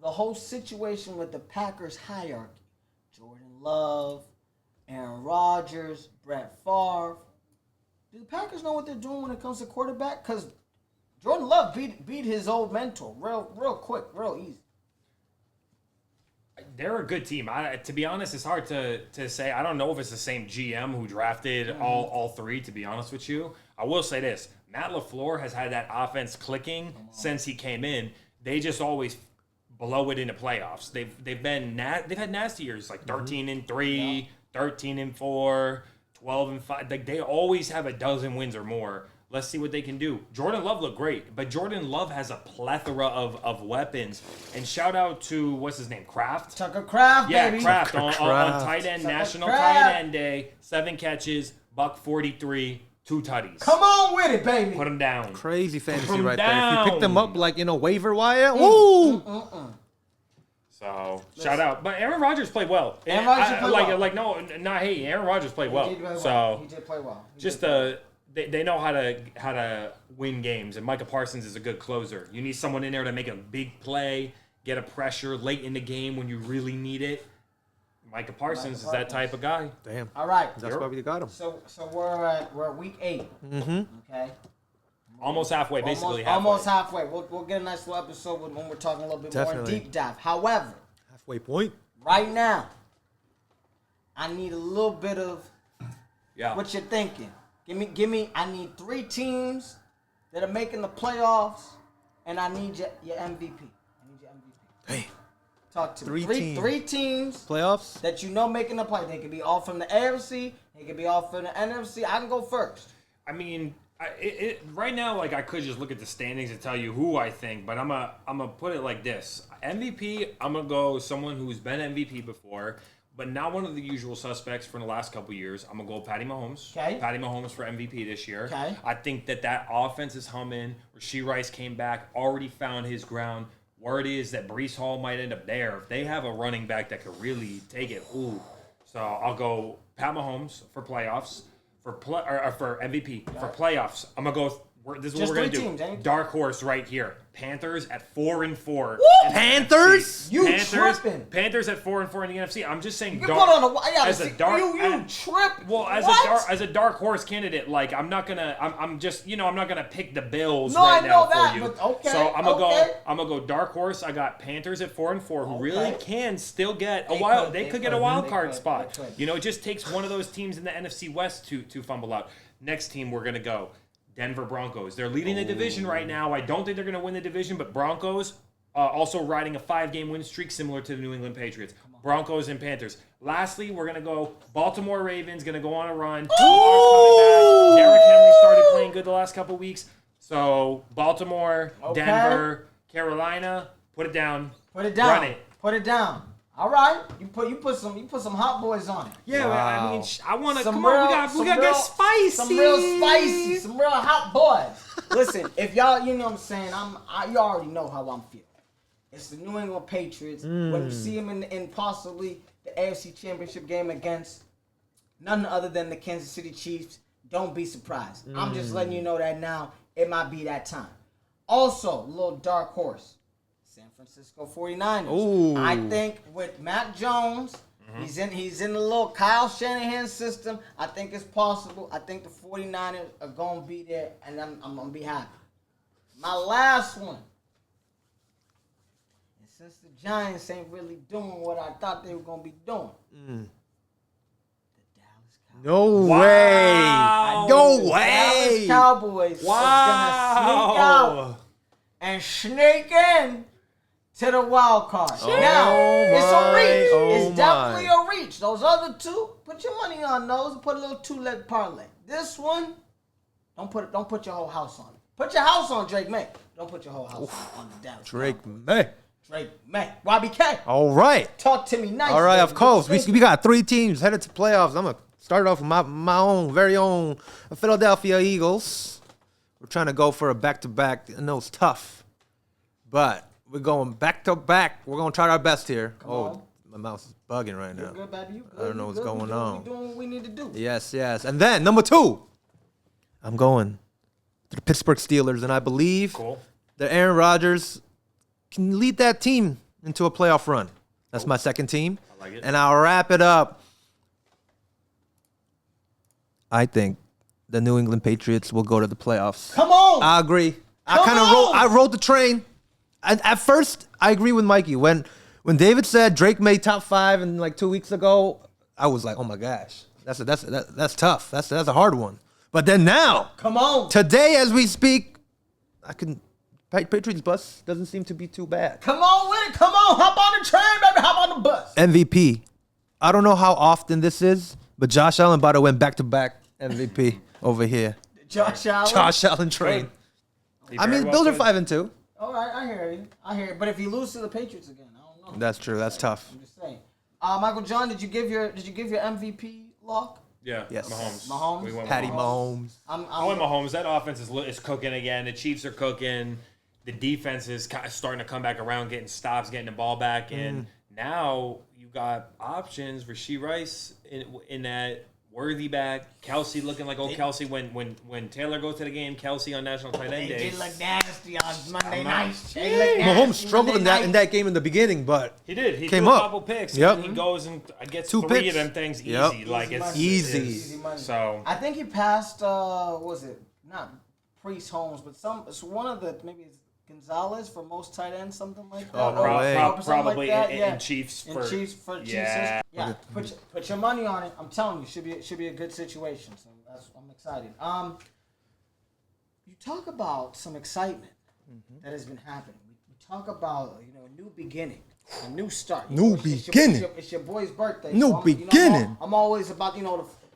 the whole situation with the Packers hierarchy, Jordan Love, Aaron Rodgers, Brett Favre, do the Packers know what they're doing when it comes to quarterback? Because Jordan Love beat his old mentor real quick, real easy. They're a good team. To be honest, it's hard to say. I don't know if it's the same GM who drafted all three, to be honest with you. I will say this. Matt LaFleur has had that offense clicking since he came in. They just always blow it in the playoffs. They've had nasty years, like 13-3, 13-4. 12-5. Like, they always have a dozen wins or more. Let's see what they can do. Jordan Love looked great, but Jordan Love has a plethora of weapons. And shout out to, what's his name, Kraft? Tucker Kraft, yeah, baby. Kraft on tight end, Tucker National Kraft. Tight End Day. 7 catches, $143, 2 tutties. Come on with it, baby. Put him down. Crazy fantasy Put him right there. down. If you pick them up like, waiver wire, woo! So, shout out. But Aaron Rodgers played well. Aaron Rodgers played well. Aaron Rodgers played well. He did play well. They know how to win games, and Micah Parsons is a good closer. You need someone in there to make a big play, get a pressure late in the game when you really need it. Micah Parsons is that type of guy. Damn. All right. That's why we got him. So we're at week 8. Mm-hmm. Okay. Almost halfway, basically Almost halfway. We'll get a nice little episode when we're talking a little bit more in deep dive. However, halfway point. Right now, I need a little bit of what you're thinking. Give me. I need 3 teams that are making the playoffs, and I need your MVP. Hey, talk to me. Three teams playoffs that you know making the play. They could be all from the AFC. They could be all from the NFC. I can go first. I mean, right now, like I could just look at the standings and tell you who I think, but I'm gonna put it like this: MVP. I'm gonna go someone who's been MVP before, but not one of the usual suspects from the last couple years. I'm gonna go Patty Mahomes. Okay. Patty Mahomes for MVP this year. Okay. I think that offense is humming. Rashee Rice came back, already found his ground. Word is that Breece Hall might end up there. If they have a running back that could really take it, ooh. So I'll go Pat Mahomes for playoffs. For MVP. For playoffs, I'm going to go. This is what we're going to do. Teams, Dark horse right here. Panthers at 4-4. Panthers? You tripping. Panthers at 4-4 in the NFC. I'm just saying you put on as a dark you trip. Well, as a dark horse candidate, like I'm not gonna I'm just I'm not gonna pick the Bills now for you. But okay, so I'm gonna go dark horse. I got Panthers at 4-4 who really can still get a wild. They could get a wild card spot. It just takes one of those teams in the NFC West to fumble out. Next team we're gonna go. Denver Broncos. They're leading the division right now. I don't think they're going to win the division, but Broncos also riding a 5-game win streak similar to the New England Patriots. Broncos and Panthers. Lastly, we're going to go Baltimore Ravens, going to go on a run. Lamar's coming back. Derrick Henry started playing good the last couple weeks. So Baltimore, Denver, Carolina, put it down. Put it down. Run it. Put it down. All right, you put some hot boys on it. Yeah, wow. I mean, I want to come on. We got to get spicy. Some real spicy, some real hot boys. Listen, if y'all, you know what I'm saying, you already know how I'm feeling. It's the New England Patriots. When you see them in possibly the AFC Championship game against none other than the Kansas City Chiefs, don't be surprised. I'm just letting you know that now. It might be that time. Also, a little dark horse. San Francisco 49ers. Ooh. I think with Mac Jones, he's in the little Kyle Shanahan system. I think it's possible. I think the 49ers are going to be there, and I'm going to be happy. My last one. And since the Giants ain't really doing what I thought they were going to be doing, the Dallas Cowboys. No Wow. way. No way. Dallas Cowboys are going to sneak out and sneak in to the wild card. Now, it's a reach. It's definitely a reach. Those other two, put your money on those and put a little 2-leg parlay. This one, don't put your whole house on it. Put your house on Drake May. Don't put your whole house on the Dallas Drake Cowboys. May. Drake May. YBK. All right. Talk to me nice. All right, baby. of course. We got 3 teams headed to playoffs. I'm going to start off with my own, very own Philadelphia Eagles. We're trying to go for a back-to-back. I know it's tough, but we're going back-to-back. We're going to try our best here. on. My mouse is bugging right now. You good, baby? You good? I don't know what's going on. We doing what we need to do. Yes. And then, number 2, I'm going to the Pittsburgh Steelers, and I believe that Aaron Rodgers can lead that team into a playoff run. That's my second team. I like it. And I'll wrap it up. I think the New England Patriots will go to the playoffs. Come on. I agree. I rode the train. At first, I agree with Mikey. When David said Drake made top 5 and like 2 weeks ago, I was like, oh my gosh, that's tough. That's a hard one. But then now, come on. Today as we speak, Patriots bus doesn't seem to be too bad. Come on with it. Come on. Hop on the train, baby. Hop on the bus. MVP. I don't know how often this is, but Josh Allen about to win back-to-back MVP over here. Josh Allen train. I mean, Bills are 5-2. All right, I hear you. But if you lose to the Patriots again, I don't know. That's true. That's tough. I'm just saying. Michael John, did you give your MVP lock? Yeah. Yes. Mahomes? We went Patty Mahomes. Mahomes. I went Mahomes. That offense is cooking again. The Chiefs are cooking. The defense is starting to come back around, getting stops, getting the ball back. And now you got options. Rashee Rice in that worthy back. Kelsey looking like old Kelsey. When Taylor goes to the game, Kelsey on national tight end They day. did look nasty on Monday night. Mahomes struggled in that game in the beginning, but He did. He came threw up. a couple picks. Yep. And he goes and gets 2 3 picks. of them things easy. Yep. Like it's Easy. Easy money. So I think he passed. Was it not Priest Holmes, but it's one of the maybe it's Gonzalez for most tight ends, something like that. Oh, no way. Probably like that, in Chiefs in for Chiefs for Chiefs. yeah. Yeah, put your money on it. I'm telling you, should be a good situation. So I'm excited. You talk about some excitement that has been happening. We talk about a new beginning, a new start. It's your boy's birthday. New beginning. I'm always about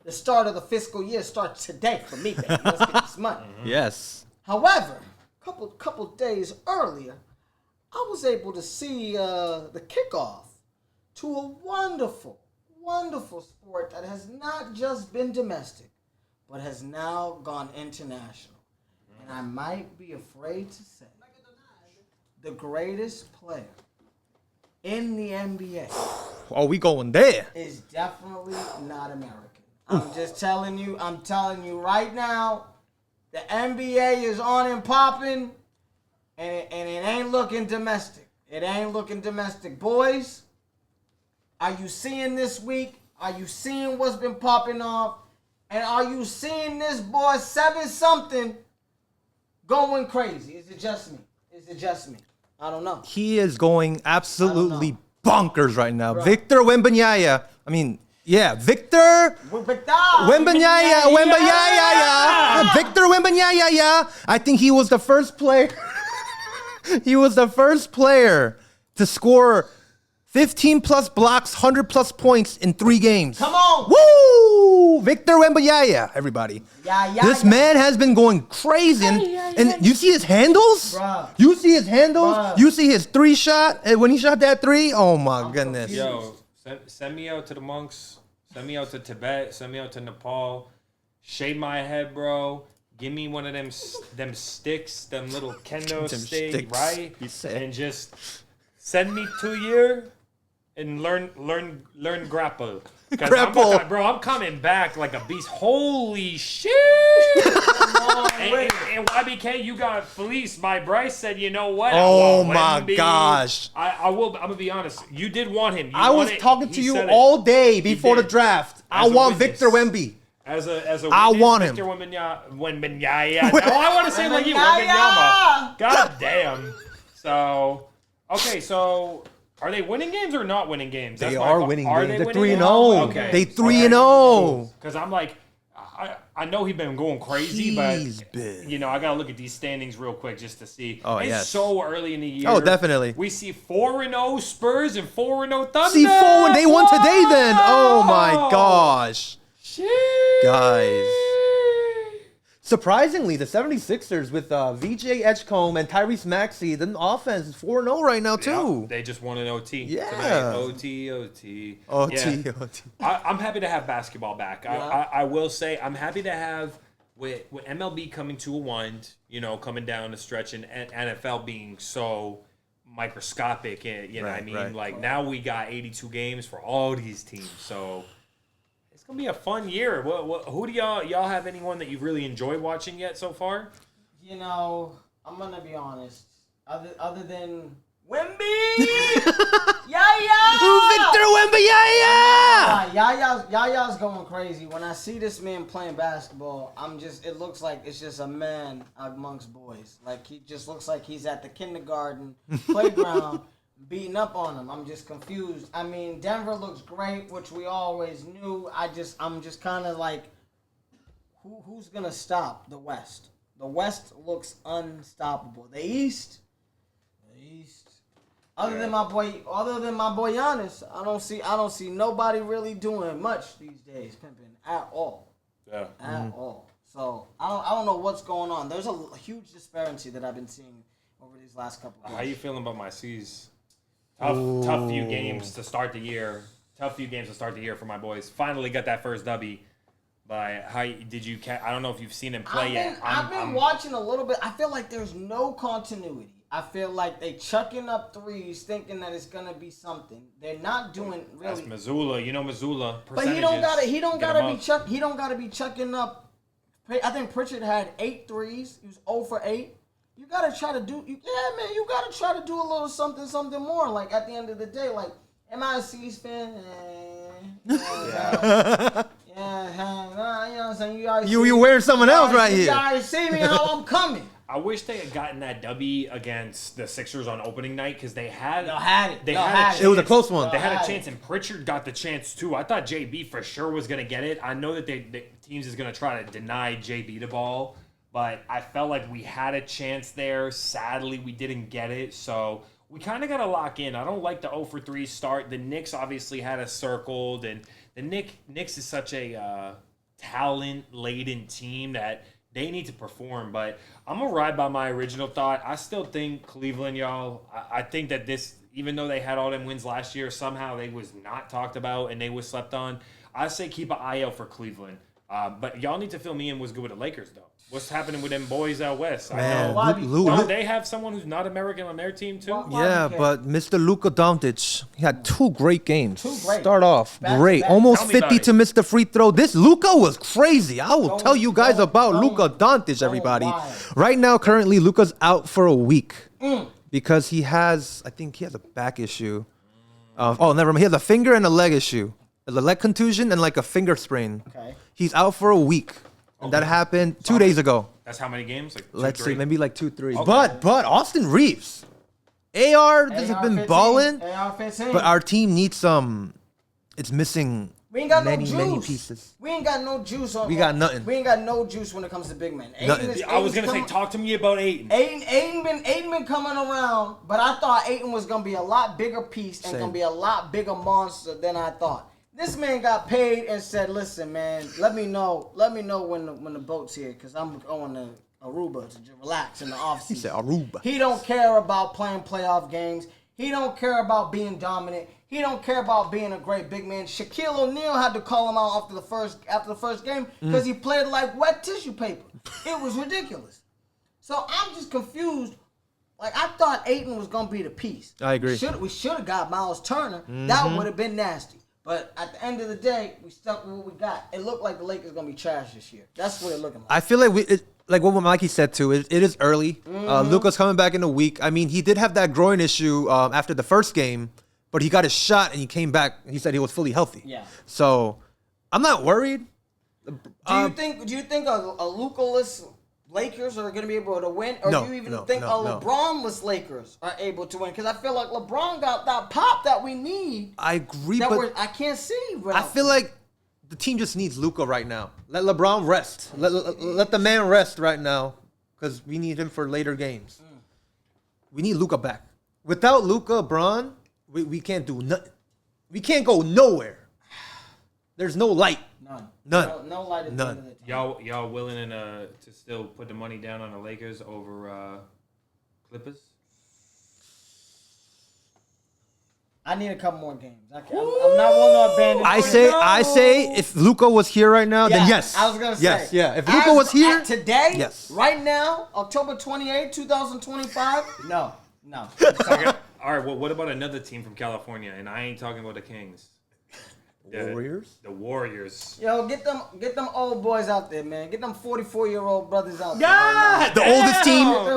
the start of the fiscal year starts today for me, baby. Let's get this money. Yes. However, couple days earlier, I was able to see the kickoff to a wonderful, wonderful sport that has not just been domestic, but has now gone international. And I might be afraid to say the greatest player in the NBA Are we going there? is definitely not American. I'm just telling you. I'm telling you right now, the NBA is on and popping, and it ain't looking domestic. It ain't looking domestic. Boys, are you seeing this week? Are you seeing what's been popping off? And are you seeing this boy 7-something going crazy? Is it just me? I don't know. He is going absolutely bonkers right now. Bro. Victor Wembanyama. Victor Wembanyama. Victor Wembanyama. I think he was the first player. He was the first player to score 15 plus blocks, 100 plus points in 3 games. Come on. Woo! Victor Wembanyama, everybody. This man has been going crazy. And you see his handles? Bruh. You see his handles? Bruh. You see his 3 shot? And when he shot that 3, oh my goodness. Yo, send me out to the monks. Send me out to Tibet. Send me out to Nepal. Shave my head, bro. Give me one of them sticks, them little kendo Them sticks, sticks, right? he said. And just send me 2 year and learn grapple. Grapple. I'm coming back like a beast. Holy shit! and YBK, you got fleeced. My Bryce said, you know what? Oh I want my Wemby. gosh. I'm gonna be honest. You did want him. I was talking to you all day before the did. draft. I As a want witness. Victor Wemby. As a I witness, want him. Victor Wembanyama. No, I want to say like you, Wembanyama. Wembanyama. God damn. So, okay, so are they winning games or not winning games? They That's my are que- winning Are games. they They're winning 3-0. games? Okay. They 3-0. Because I'm like, I know he's been going crazy, He's but been. I gotta look at these standings real quick just to see. Oh, it's yes. so early in the year. Oh, definitely. We see 4-0 Spurs and 4-0 Thunder. See, 4 they won today then. Oh my Whoa! gosh. Shit. Guys. Surprisingly, the 76ers with VJ Edgecombe and Tyrese Maxey, the offense is 4-0 right now, too. Yep, they just won an OT. Yeah. Tonight. OT. OT. Yeah. I'm happy to have basketball back. I will say I'm happy to have with MLB coming to a wind, coming down the stretch, and NFL being so microscopic. And, what I mean? Right. Like, now we got 82 games for all these teams. So it's going to be a fun year. Who do y'all have anyone that you've really enjoyed watching yet so far? I'm gonna be honest. Other than Wemby, Victor Wembanyama! Yaya's going crazy. When I see this man playing basketball, it looks like it's just a man amongst boys. Like, he just looks like he's at the kindergarten playground beating up on him. I'm just confused. I mean, Denver looks great, which we always knew. I'm just kind of like, who's gonna stop the West? The West looks unstoppable. The East. Other than my boy Giannis, I don't see nobody really doing much these days, pimping at all. Yeah. At all. So I don't know what's going on. There's a huge disparity that I've been seeing over these last couple of How days. you feeling about my C's? Tough few games to start the year. For my boys. Finally got that first W. But how did you? I don't know if you've seen him play yet. I've been watching a little bit. I feel like there's no continuity. I feel like they chucking up threes, thinking that it's gonna be something. They're not doing really. That's Missoula. Missoula. But he don't gotta be chucking up. I think Pritchard had 8 threes. He was 0 for 8. You gotta try to do. You gotta try to do a little something more. Like, at the end of the day, like, am I a C's fan? Yeah, you know what I'm saying? You already You wearing someone else right You here. already see me how I'm coming. I wish they had gotten that W against the Sixers on opening night because they had Y'all had it. They Y'all had had a it. chance. It was a close one. They had Y'all a had chance, and Pritchard got the chance too. I thought JB for sure was gonna get it. I know that the teams is gonna try to deny JB the ball, but I felt like we had a chance there. Sadly, we didn't get it, so we kind of got to lock in. I don't like the 0 for 3 start. The Knicks obviously had us circled, and the Knicks is such a talent-laden team that they need to perform. But I'm going to ride by my original thought. I still think Cleveland, y'all, I think that this, even though they had all them wins last year, somehow they was not talked about and they was slept on. I say keep an eye out for Cleveland. But y'all need to fill me in what's good with the Lakers, though. What's happening with them boys out west? Man, I know. Why Don't they have someone who's not American on their team, too? Why Yeah, do you care? but Mr. Luka Doncic, he had 2 great games. 2 great. Start off Back to great, back. almost Tell me 50 about to Mr. Free Throw. This Luka was crazy. I will tell you guys about Luka Doncic, everybody. wild. Right now, currently, Luka's out for a week because I think he has a back issue. Never mind. He has a finger and a leg issue, a leg contusion and like a finger sprain. Okay. He's out for a week, and that happened 2 days ago. That's how many games? Like two, Let's see, 3? maybe like 2-3. Okay. But Austin Reeves, AR has been 15, balling. AR 15. But our team needs some. It's missing We ain't got many, no juice. many pieces. We ain't got no juice. We got nothing. We ain't got no juice when it comes to big men. Nothing. I was going to say, talk to me about Ayton. Aiden been coming around, but I thought Aiden was gonna be a lot bigger piece and Same. gonna be a lot bigger monster than I thought. This man got paid and said, "Listen, man, let me know when the boat's here, cause I'm going to Aruba to just relax in the offseason." He said Aruba. He don't care about playing playoff games. He don't care about being dominant. He don't care about being a great big man. Shaquille O'Neal had to call him out after the first game because he played like wet tissue paper. It was ridiculous. So I'm just confused. Like, I thought Ayton was gonna be the piece. I agree. We should have got Miles Turner. That would have been nasty. But at the end of the day, we stuck with what we got. It looked like the Lakers gonna be trash this year. That's what it looking like. I feel like like what Mikey said too. It is early. Luka's coming back in a week. I mean, he did have that groin issue after the first game, but he got his shot and he came back. He said he was fully healthy. Yeah. So I'm not worried. Do you think a Luka-less Lakers are going to be able to win? Or No, do you even no, think no, a no. LeBron-less Lakers are able to win? Because I feel like LeBron got that pop that we need. I agree, That but I can't see. I feel like the team just needs Luka right now. Let LeBron rest. Let the man rest right now because we need him for later games. We need Luka back. Without Luka, Bron, we can't do nothing. We can't go nowhere. There's no light. None. No light at the end of the tunnel. Y'all willing to still put the money down on the Lakers over Clippers? I need a couple more games. I'm not willing to abandon. I say if Luka was here right now, then yes. I was gonna say yes, yeah. If Luka was here today, yes. right now, October 28, 2025. No. All right. Well, what about another team from California? And I ain't talking about the Kings. Warriors? The Warriors. Yo, get them old boys out there, man. Get them 44-year-old brothers out there. God, The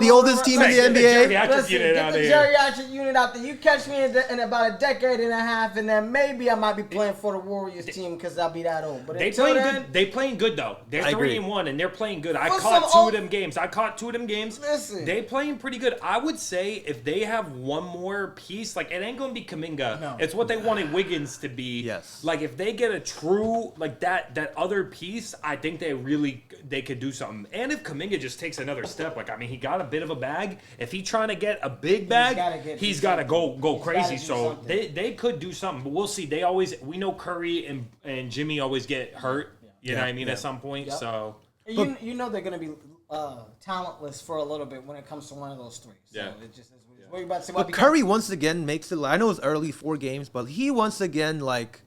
oldest team in the Get the NBA. geriatric Listen, unit get out the here. geriatric unit out there. You catch me in about a decade and a half, and then maybe I might be playing for the Warriors team because I'll be that old. But They until playing then, good. They playing good though. They're I agree. 3-1 and they're playing good. I For caught some two of them games. Listen. They playing pretty good. I would say if they have one more piece, like it ain't gonna be Kuminga. No. It's what they wanted Wiggins to be. Yes. Like if they get a true like that other piece, I think they could do something. And if Kuminga just takes another step, like I mean, he got a bit of a bag. If he's trying to get a big bag, he's got to go crazy. do So something. they could do something, but we'll see. We know Curry and Jimmy always get hurt. You know what I mean? At some point. Yep. So you know they're gonna be talentless for a little bit when it comes to one of those three. So Yeah. it just is what it is. What are you about to say? But Curry once again makes it. I know it's early 4 games, but he once again like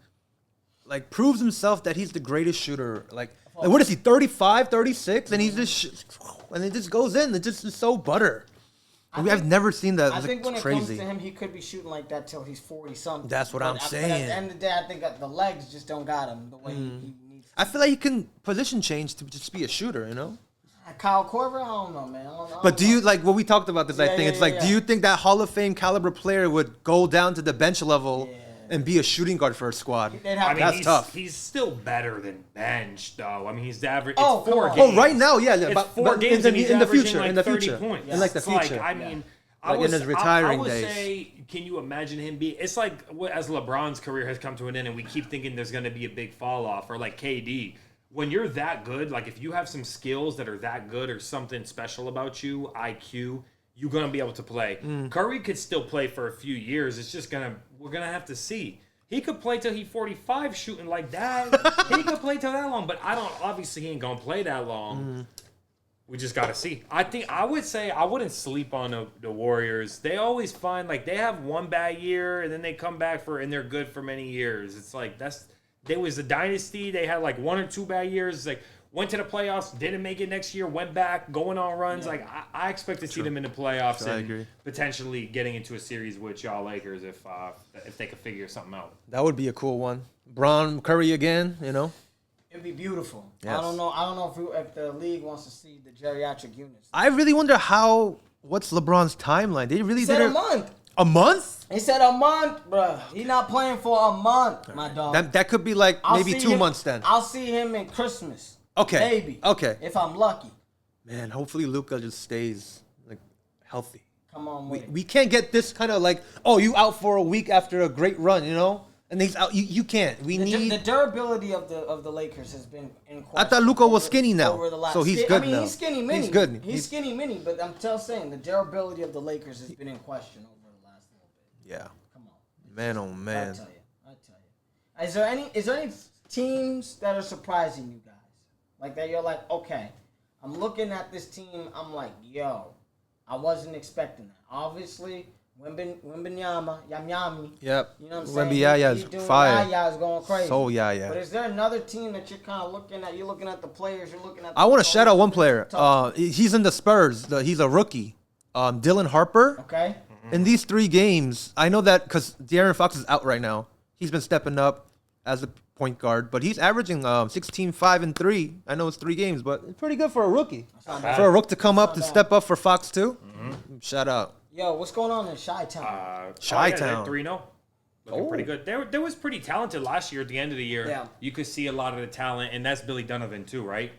proves himself that he's the greatest shooter. Like what is he? 35, 36, and he's just and it just goes in. It just is so butter. I've never seen that. I It's think when it crazy. comes to him, he could be shooting like that till he's 40 something. That's what I'm But at saying. the end of the day, I think that the legs just don't got him the way he needs. I feel like he can position change to just be a shooter, you know. Kyle Korver, I don't know, man. I don't But do know. you like what we talked about this? I Yeah, think yeah, it's like, yeah, do you think that Hall of Fame caliber player would go down to the bench level and be a shooting guard for a squad. They'd have That's tough. He's still better than bench, though. I mean, he's average. Oh, it's 4 come on. games. Oh, right now, yeah. It's but 4 games and he's in the averaging future, like in the 30 future, points. in like the It's future. Like, I mean, Like in his retiring I would days. say, can you imagine him be? It's like as LeBron's career has come to an end, and we keep thinking there's going to be a big fall off, or like KD. When you're that good, like if you have some skills that are that good or something special about you, IQ, you're going to be able to play. Curry could still play for a few years. It's just we're going to have to see. He could play till he's 45 shooting like that. He could play till that long, but obviously he ain't going to play that long. We just got to see. I would say I wouldn't sleep on the Warriors. They always find, like, they have one bad year and then they come back and they're good for many years. It's like, they was a dynasty. They had like 1 or 2 bad years. It's like, went to the playoffs, didn't make it next year, went back, going on runs. Yeah. Like, I expect to see them in the playoffs and potentially getting into a series with y'all Lakers if they could figure something out. That would be a cool one. Bron, Curry again, you know? It'd be beautiful. Yes. I don't know if the league wants to see the geriatric units. I really wonder what's LeBron's timeline? They really Said did a month. A month? He said a month, bruh. He's not playing for a month, my dog. That could be like maybe 2 months then. I'll see him in Christmas. Okay. Maybe. Okay. If I'm lucky. Man, hopefully Luka just stays like healthy. Come on, we can't get this kind of like, oh, you out for a week after a great run, you know? And he's out. You can't. We need the durability of the Lakers has been in question. I thought Luka was skinny now, so he's good now. I mean, he's skinny mini. He's good. He's skinny mini, but I'm saying the durability of the Lakers has been in question over the last little bit. Yeah. Come on. Man, oh man. I tell you. Is there any teams that are surprising you guys? Like that you're like, okay, I'm looking at this team, I'm like, yo, I wasn't expecting that. Obviously, Wembanyama, Yami. Yep. You know what I'm saying? Wembanyama's fire. Yaya's going crazy. So yeah. But is there another team that you're kind of looking at? You're looking at the players. You're looking at. I want to shout out one player. He's in the Spurs. He's a rookie. Dylan Harper. Okay. In these 3 games, I know that because De'Aaron Fox is out right now. He's been stepping up as a point guard, but he's averaging 16, 5, and 3. I know it's 3 games, but it's pretty good for a rookie. For a rook to come up and step up for Fox too. Shout out. Yo, what's going on in Chi-Town? Chi-Town. 3-0. Looking pretty good. They was pretty talented last year at the end of the year. Yeah. You could see a lot of the talent, and that's Billy Donovan too, right?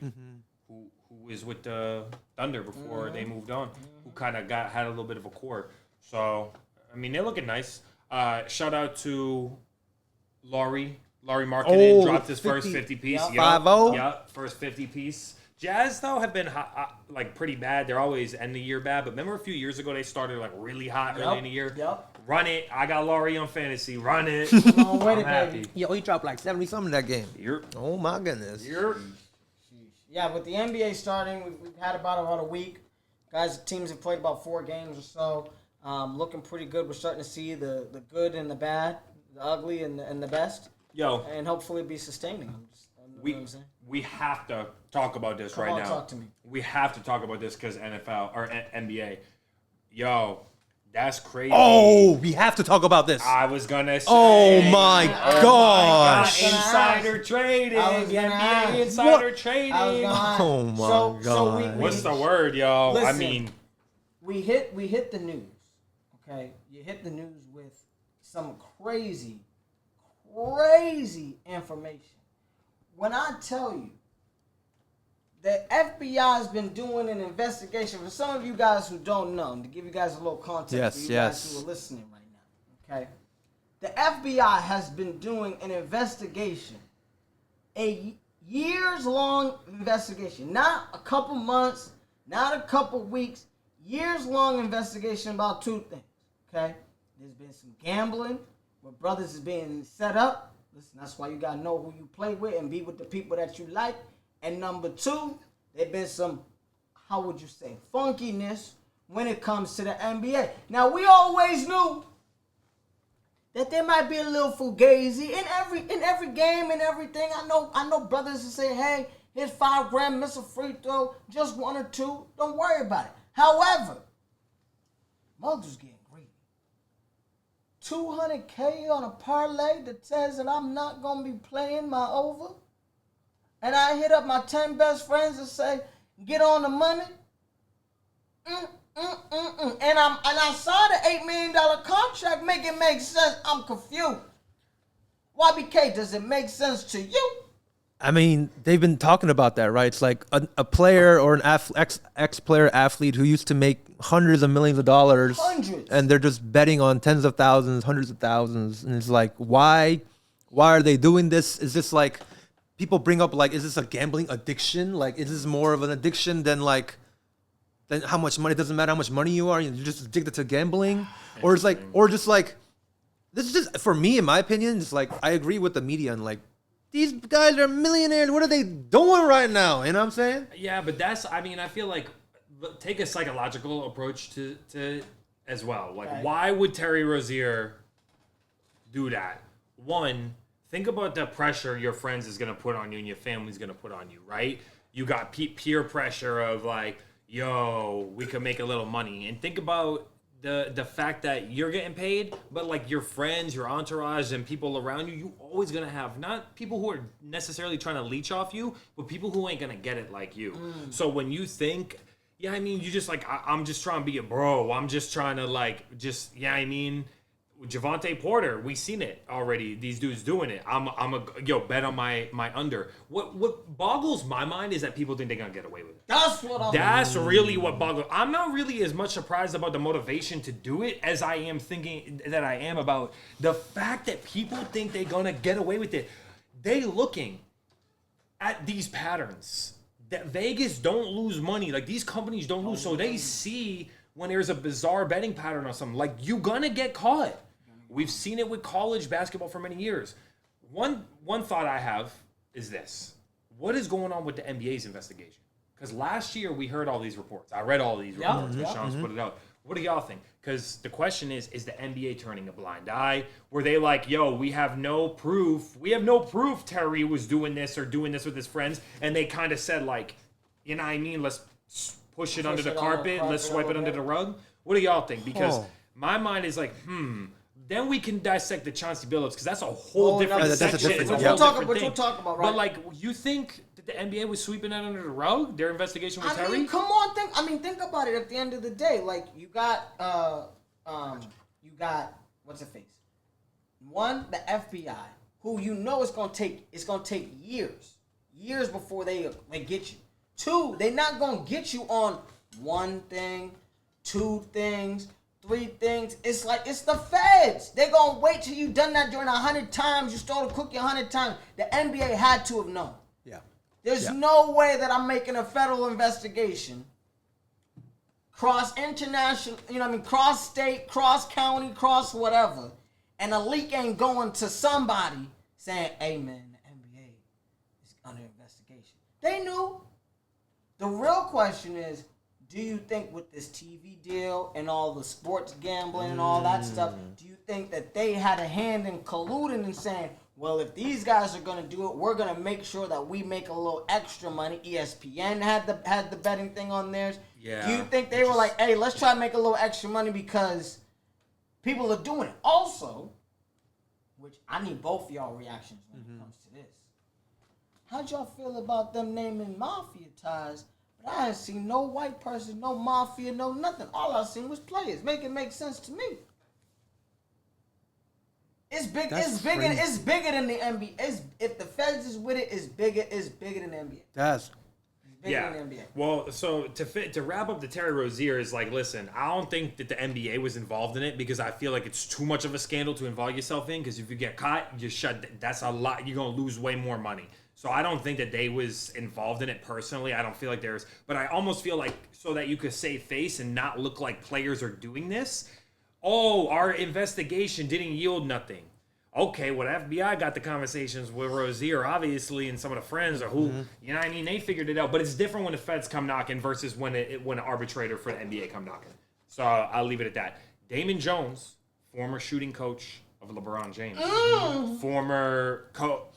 Who was with the Thunder before they moved on, who kind of had a little bit of a core. So, I mean, they're looking nice. Shout out to Laurie Marketing dropped his first 50 piece. Yeah. 5-0. Yeah, first 50 piece. Jazz, though, have been like pretty bad. They're always end the year bad. But remember a few years ago, they started like really hot early in the year? Yep. Run it. I got Laurie on fantasy. Run it. Come on with I'm it, happy. baby. Yo, he dropped like 70-something that game. You're, Oh my goodness. Yeah, with the NBA starting, we've had about a week. Guys, teams have played about 4 games or so. Looking pretty good. We're starting to see the good and the bad, the ugly and the best. Yo. And hopefully be sustaining. You know what I'm saying? We have to talk about this Come right on, now. talk to me. We have to talk about this because NFL or NBA. Yo, that's crazy. Oh, we have to talk about this. I was gonna say. Oh my gosh. Insider trading. I was gonna ask. NBA insider trading. Oh my God. What's the word, yo? Listen, I mean, we hit the news. Okay, you hit the news with some crazy information. When I tell you, the FBI has been doing an investigation. For some of you guys who don't know, to give you guys a little context for you guys who are listening right now, okay? The FBI has been doing an investigation, a years-long investigation, not a couple months, not a couple weeks, years-long investigation about 2 things, okay? There's been some gambling where brothers is being set up. Listen, that's why you got to know who you play with and be with the people that you like. And number 2, there's been some, how would you say, funkiness when it comes to the NBA. Now, we always knew that there might be a little fugazi in every game and everything. I know brothers that say, hey, here's $5,000, miss a free throw, just 1 or 2. Don't worry about it. However, Mulder's getting greedy. $200K on a parlay that says that I'm not going to be playing my over. And I hit up my 10 best friends and say, get on the money. And I saw the $8 million contract make sense. I'm confused. YBK, does it make sense to you? I mean, they've been talking about that, right? It's like a player or an ex-player athlete who used to make hundreds of millions of dollars. Hundreds. And they're just betting on tens of thousands, hundreds of thousands. And it's like, why are they doing this? Is this like, people bring up like, is this a gambling addiction? Like, is this more of an addiction than how much money? It doesn't matter how much money you are. You're just addicted to gambling. Or it's like, this is just, for me, in my opinion, it's like, I agree with the media and like, these guys are millionaires. What are they doing right now? You know what I'm saying? Yeah, but I feel like take a psychological approach to as well. Like, why would Terry Rozier do that? One, think about the pressure your friends is going to put on you and your family's going to put on you, right? You got peer pressure of like, yo, we could make a little money. And think about the fact that you're getting paid, but like your friends, your entourage, and people around you, you always gonna have not people who are necessarily trying to leech off you, but people who ain't gonna get it like you. So when you think, yeah, I mean, you just like, I'm just trying to be a bro. I'm just trying to like, just, yeah, I mean, Javante Porter, we seen it already. These dudes doing it. Bet on my under. What boggles my mind is that people think they're gonna get away with it. That's really what boggles. I'm not really as much surprised about the motivation to do it as I am thinking that I am about the fact that people think they're gonna get away with it. They looking at these patterns that Vegas don't lose money. Like these companies don't lose, so they see when there's a bizarre betting pattern or something. Like you gonna get caught. We've seen it with college basketball for many years. One thought I have is this. What is going on with the NBA's investigation? Because last year we heard all these reports. I read all these reports. Sean's put it out. What do y'all think? Because the question is the NBA turning a blind eye? Were they like, yo, we have no proof. We have no proof Terry was doing this or doing this with his friends. And they kind of said like, you know what I mean? Let's push it under the carpet. Let's swipe it under the rug. What do y'all think? Because my mind is like, then we can dissect the Chauncey Billups because that's a whole different section. We'll talk about, right? But like, you think that the NBA was sweeping that under the rug? Their investigation with Terry? I mean, come on, think about it. At the end of the day, like you got what's it face? One, the FBI, who you know it's gonna take years before they get you. Two, they're not gonna get you on one thing, two things, three things. It's like, it's the feds. They're going to wait till you done that during 100 times. You stole a cookie 100 times. The NBA had to have known. Yeah. There's no way that I'm making a federal investigation, cross-international, cross-state, cross-county, cross-whatever, and a leak ain't going to somebody saying, hey, man, the NBA is under investigation. They knew. The real question is, do you think with this TV deal and all the sports gambling and all that stuff, do you think that they had a hand in colluding and saying, well, if these guys are going to do it, we're going to make sure that we make a little extra money? ESPN had the betting thing on theirs. Yeah. Do you think they were like, hey, let's try to make a little extra money because people are doing it? Also, which I need both of y'all reactions when it comes to this. How'd y'all feel about them naming mafia ties? But I ain't seen no white person, no mafia, no nothing. All I seen was players. Make it make sense to me. It's big. It's bigger than the NBA. If the feds is with it, it's bigger than the NBA. That's bigger than the NBA. Well, so to wrap up the Terry Rozier is like, listen, I don't think that the NBA was involved in it because I feel like it's too much of a scandal to involve yourself in. Because if you get caught, you're shut. That's a lot. You're gonna lose way more money. So I don't think that they was involved in it personally. I don't feel like there's, but I almost feel like so that you could save face and not look like players are doing this. Oh, our investigation didn't yield nothing. Okay, well, the FBI got the conversations with Rozier, obviously, and some of the friends or who, you know what I mean? They figured it out. But it's different when the feds come knocking versus when an arbitrator for the NBA come knocking. So I'll leave it at that. Damon Jones, former shooting coach of LeBron James, former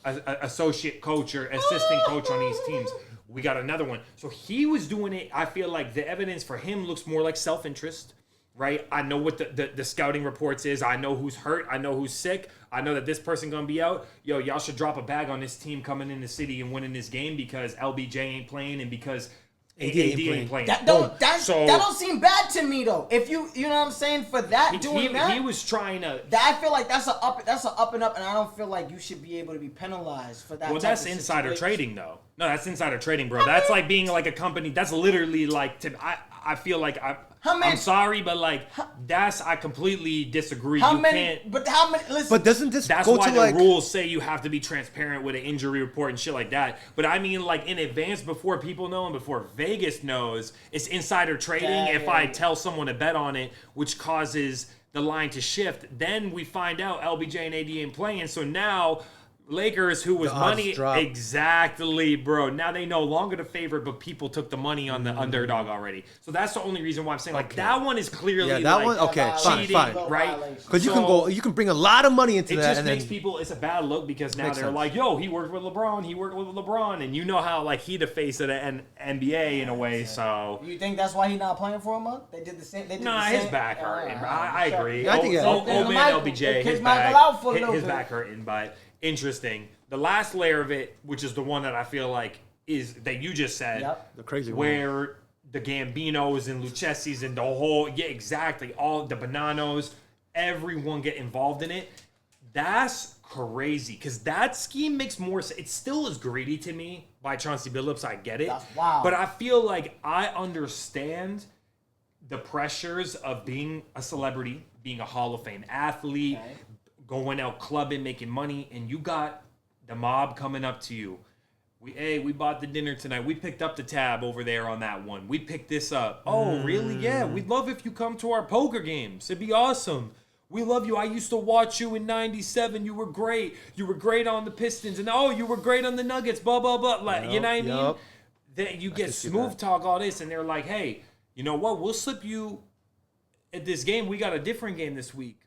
associate coach or assistant coach on these teams. We got another one. So he was doing it. I feel like the evidence for him looks more like self-interest, right? I know what the scouting reports is. I know who's hurt. I know who's sick. I know that this person going to be out. Yo, y'all should drop a bag on this team coming in the city and winning this game because LBJ ain't playing and because AD ain't playing. That don't seem bad to me though. If you know what I'm saying, for that he was trying to. I feel like that's a up and up, and I don't feel like you should be able to be penalized for that. Well, that's insider trading though. No, that's insider trading, bro. That's like being like a company. That's literally like I feel like I'm sorry, but like I completely disagree. But how many? Listen, But doesn't this that's go why to the like rules say you have to be transparent with an injury report and shit like that. But I mean, like in advance, before people know and before Vegas knows, it's insider trading. If I tell someone to bet on it, which causes the line to shift, then we find out LBJ and AD ain't playing. So now Lakers, who was money exactly, bro. Now they no longer the favorite, but people took the money on the underdog already. So that's the only reason why I'm saying like that one is clearly cheating, right? Because you can bring a lot of money into that. It just makes people. It's a bad look because now they're like, yo, he worked with LeBron, and you know how like he the face of the NBA in a way. So you think that's why he's not playing for a month? They did the same. His back hurting. I agree. I think LBJ, his back hurting, but. Interesting. The last layer of it, which is the one that I feel like is that you just said, the crazy one, where the Gambinos and Lucchese's and the whole, all the Bananos, everyone get involved in it. That's crazy because that scheme makes more sense. It still is greedy to me by Chauncey Billups. I get it. Wow. But I feel like I understand the pressures of being a celebrity, being a Hall of Fame athlete. Okay. Going out clubbing, making money, and you got the mob coming up to you. We bought the dinner tonight. We picked up the tab over there on that one. We picked this up. Oh, really? Yeah. We'd love if you come to our poker games. It'd be awesome. We love you. I used to watch you in '97. You were great. You were great on the Pistons, and you were great on the Nuggets. Blah blah blah. Like, you know what I mean? Then you get smooth talk, all this, and they're like, hey, you know what? We'll slip you at this game. We got a different game this week.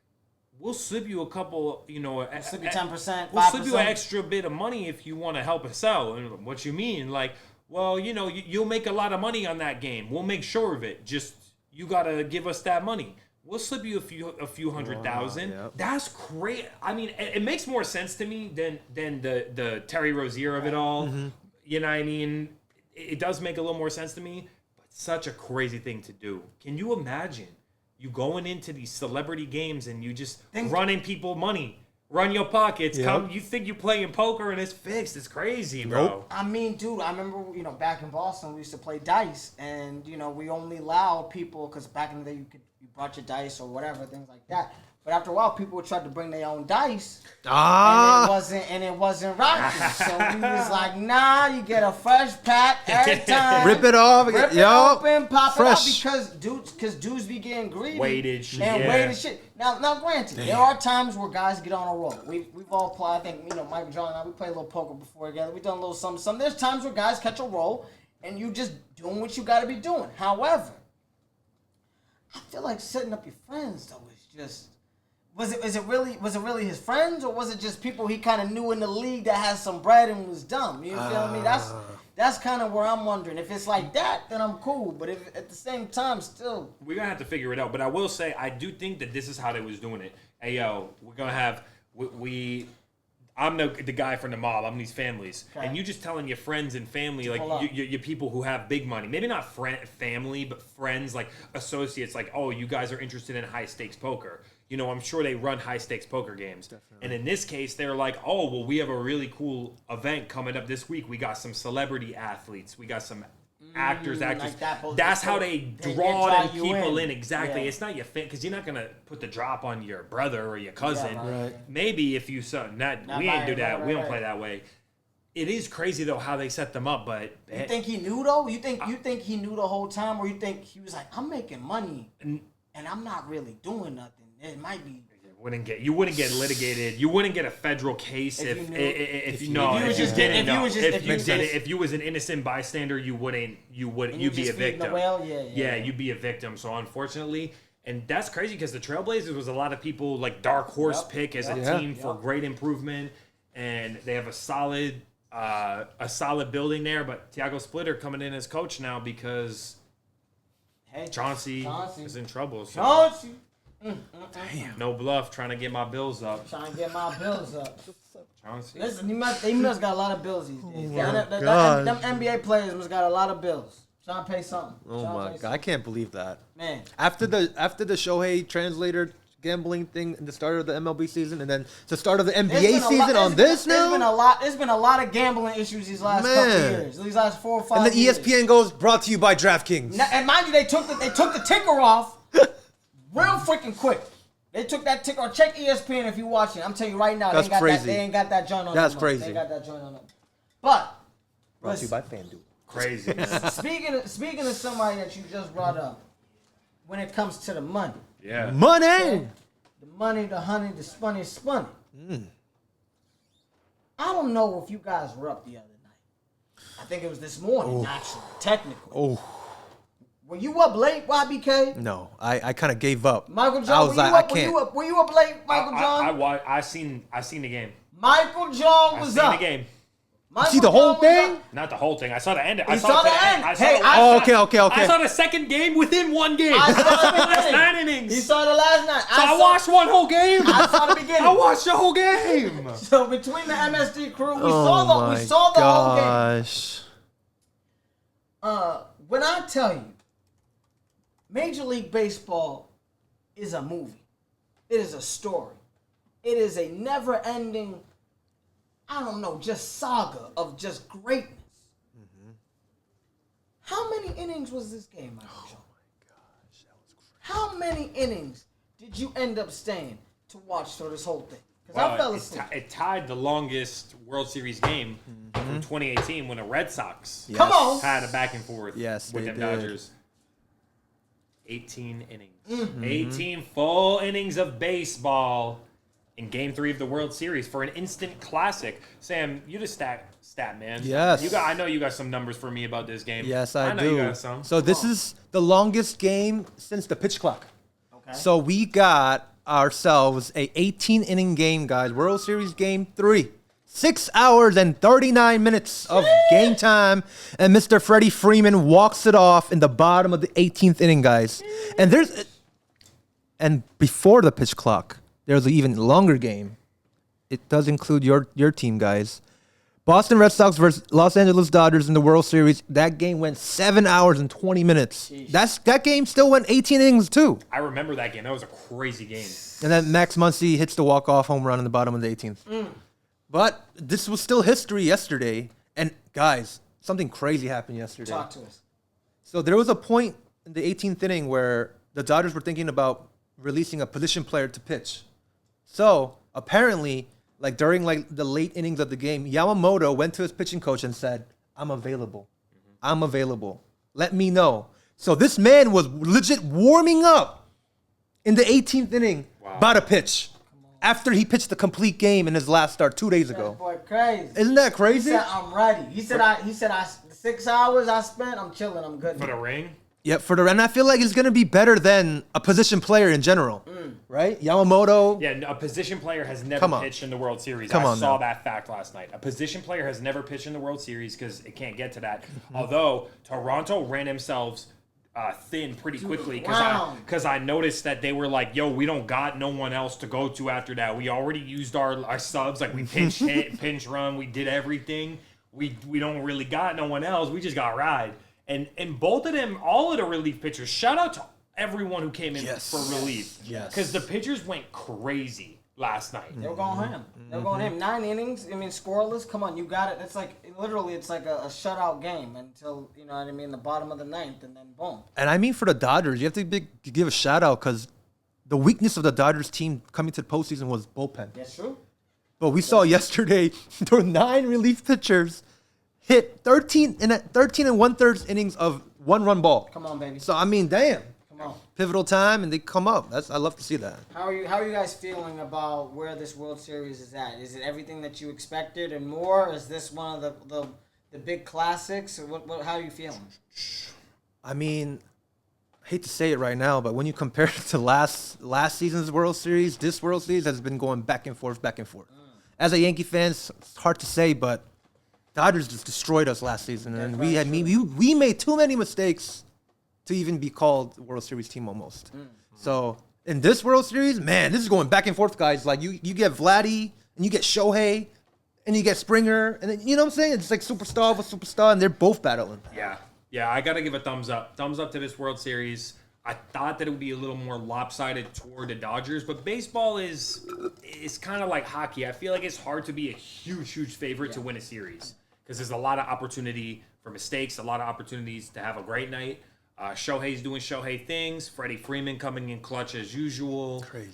We'll slip you a couple, we'll slip you 10%, we'll slip you an extra bit of money if you want to help us out. And what you mean? Like, well, you'll make a lot of money on that game. We'll make sure of it. Just, you got to give us that money. We'll slip you a few $100,000. Yep. That's great. I mean, it makes more sense to me than the Terry Rozier of it all. Mm-hmm. You know what I mean? It does make a little more sense to me, but such a crazy thing to do. Can you imagine? You going into these celebrity games and you just running people money, run your pockets. Yep. You think you playing poker and it's fixed? It's crazy, bro. Nope. I mean, dude, I remember back in Boston we used to play dice, and we only allowed people because back in the day you brought your dice or whatever, things like that. But after a while, people tried to bring their own dice, and it wasn't rocking. So we was like, nah, you get a fresh pack every time. Rip it off, rip it open, pop fresh. It out because dudes be getting greedy. Weighted shit. Now, granted, there are times where guys get on a roll. We've all played. I think Michael John and I, we played a little poker before together. We done a little something. There's times where guys catch a roll, and you just doing what you got to be doing. However, I feel like setting up your friends though is just. Was it really his friends, or was it just people he kind of knew in the league that had some bread and was dumb? You feel me? That's kind of where I'm wondering. If it's like that, then I'm cool. But if at the same time, still, we're gonna have to figure it out. But I will say, I do think that this is how they was doing it. Hey yo, we're gonna have I'm the guy from the mob. I'm these families, and you just telling your friends and family, like your people who have big money, maybe not family, but friends, like associates, like, oh, you guys are interested in high stakes poker. I'm sure they run high-stakes poker games. Definitely. And in this case, they're like, oh, well, we have a really cool event coming up this week. We got some celebrity athletes. We got some actors. Like that's how they draw them people in. Exactly. Yeah. It's not your fan, because you're not going to put the drop on your brother or your cousin. Yeah, right. Maybe if you saw that. We ain't do that. We don't play that way. It is crazy, though, how they set them up. But you think he knew, though? You think he knew the whole time? Or you think he was like, I'm making money, and I'm not really doing nothing? It might be. You wouldn't get litigated. You wouldn't get a federal case if you was an innocent bystander. You'd be a victim. You'd be a victim. So unfortunately, and that's crazy because the Trailblazers was a lot of people like dark horse pick as a team for great improvement, and they have a solid building there. But Thiago Splitter coming in as coach now because Chauncey is in trouble. So. Chauncey. Damn. No bluff, trying to get my bills up. Chauncey. Listen, he must got a lot of bills these days. Them NBA players must got a lot of bills. Trying to pay something. Oh my God, I can't believe that. Man. After the Shohei translator gambling thing in the start of the MLB season, and then the start of the NBA season on this now. There's been a lot of gambling issues these last couple years. These last 4 or 5 and then years. ESPN goes, brought to you by DraftKings. Now, and mind you, they took the ticker off real freaking quick. They took that ticker off. Check ESPN if you're watching. I'm telling you right now, That's crazy. They ain't got that joint on. That's no crazy. They ain't got that joint on. But Brought to you by FanDuel. Crazy. speaking of somebody that you just brought up, when it comes to the money. Yeah. Money. Okay? The money, the honey, the spunny. I don't know if you guys were up the other night. I think it was this morning, actually, technically. Oh. Were you up late, YBK? No, I kind of gave up. Michael John, I was like, I can't. Were you up late, Michael John? I seen the game. Michael John was I up. seen the game. You see the whole thing? Not the whole thing. I saw the end. You saw the end? Okay. I saw the second game within one game. I saw the last beginning. 9 innings. He saw the last night. So I watched one whole game. I saw the beginning. I watched the whole game. So between the MSD crew, we Oh saw the whole game. gosh. When I tell you, Major League Baseball is a movie. It is a story. It is a never-ending, I don't know, just saga of just greatness. Mm-hmm. How many innings was this game, Michael John? Oh my gosh, that was crazy. How many innings did you end up staying to watch through this whole thing? Because Well, I fell asleep. it tied the longest World Series game from 2018 when the Red Sox Come on. had a back and forth Yes, with they them did. Dodgers. 18 innings. 18 full innings of baseball in Game 3 of the World Series for an instant classic. Sam, you just stat man. Yes. I know you got some numbers for me about this game. Yes, I know do. you got some. So this is the longest game since the pitch clock. Okay. So we got ourselves a 18-inning game, guys. World Series Game 3. 6 hours and 39 minutes of game time, and Mr. Freddie Freeman walks it off in the bottom of the 18th inning, guys. And before the pitch clock, there's an even longer game. It does include your team, guys. Boston Red Sox versus Los Angeles Dodgers in the World Series. That game went 7 hours and 20 minutes. Jeez. That game still went 18 innings too. I remember that game. That was a crazy game. And then Max Muncy hits the walk-off home run in the bottom of the 18th. But this was still history yesterday. And guys, something crazy happened yesterday. Talk to us. So there was a point in the 18th inning where the Dodgers were thinking about releasing a position player to pitch. So apparently, during the late innings of the game, Yamamoto went to his pitching coach and said, "I'm available. I'm available. Let me know." So this man was legit warming up in the 18th inning about a pitch after he pitched the complete game in his last start 2 days That ago. boy crazy. Isn't that crazy? He said, "I'm ready." He said, "I 6 hours I spent. I'm chilling. I'm good." For the ring? Yep, and I feel like it's going to be better than a position player in general, right? Yamamoto. Yeah, a position player has never Come on. pitched in the World Series. Come I on saw now. that fact last night. A position player has never pitched in the World Series because it can't get to that. Although Toronto ran themselves thin pretty quickly because I noticed that they were like, "Yo, we don't got no one else to go to after that. We already used our subs. Like we pinch hit, pinch run. We did everything. We don't really got no one else. We just got ride." And both of them, all of the relief pitchers, shout out to everyone who came in for relief. Yes. Because the pitchers went crazy last night. They were going ham. They were going ham. 9 innings. I mean, scoreless. Come on, you got it. It's like literally, it's like a shutout game until the bottom of the 9th, and then boom. And I mean, for the Dodgers, you have to give a shout out because the weakness of the Dodgers team coming to the postseason was bullpen. That's true. But we saw yesterday there were 9 relief pitchers hit 13 and 1/3 innings of 1-run ball. Come on, baby. So I mean, damn, Come on. pivotal time, and they come up. I love to see that. How are you guys feeling about where this World Series is at? Is it everything that you expected and more? Is this one of the big classics? Or how are you feeling? I mean, I hate to say it right now, but when you compare it to last season's World Series, this World Series has been going back and forth. As a Yankee fan, it's hard to say, but Dodgers just destroyed us last season, and we made too many mistakes to even be called the World Series team almost. So in this World Series, man, this is going back and forth, guys. Like you get Vladdy, and you get Shohei, and you get Springer, and then, you know what I'm saying? It's like superstar with superstar, and they're both battling. Yeah. Yeah, I got to give a thumbs up. Thumbs up to this World Series. I thought that it would be a little more lopsided toward the Dodgers, but baseball is kind of like hockey. I feel like it's hard to be a huge favorite to win a series because there's a lot of opportunity for mistakes, a lot of opportunities to have a great night. Shohei's doing Shohei things. Freddie Freeman coming in clutch as usual. Crazy.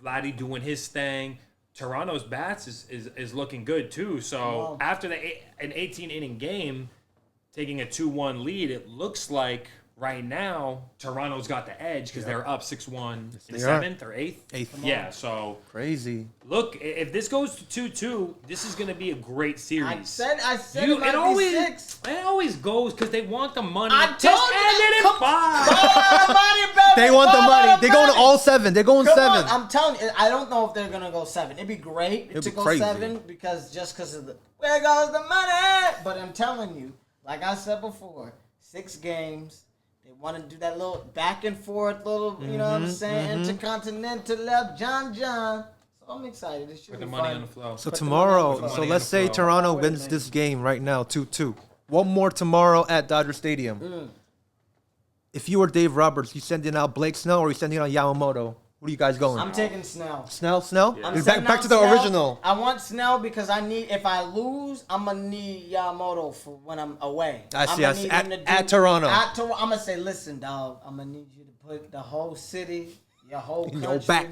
Vladdy doing his thing. Toronto's bats is looking good too. So after an 18-inning game, taking a 2-1 lead, it looks like right now Toronto's got the edge because they're up 6-1 in the 7th or 8th. Yeah, so Crazy. look, if this goes to 2-2, this is going to be a great series. I said it might be 6. It always goes because they want the money. I told Just you end it in 5. They want the money. They're going to all 7. They're going 7. I'm telling you, I don't know if they're gonna go 7. It'd be great to go crazy. 7 because of the where goes the money. But I'm telling you, like I said before, 6 games. They want to do that little back and forth, little, you know what I'm saying, intercontinental left, John. So I'm excited. It should Put be the money fun. on the flow. So Put tomorrow, the money so on let's the say floor. Toronto Wait, wins man. this game right now, 2-2. One more tomorrow at Dodger Stadium. If you were Dave Roberts, you sending out Blake Snell or you sending out Yamamoto? What are you guys going? I'm taking Snell. Snell? I'm Back sending to out the Snell. original. I want Snell because if I lose, I'm gonna need Yamamoto for when I'm away. I see, I'ma I see. need At- him to at Toronto. I'm gonna say, listen, dog. I'm gonna need you to put the whole city, your whole country, Your back.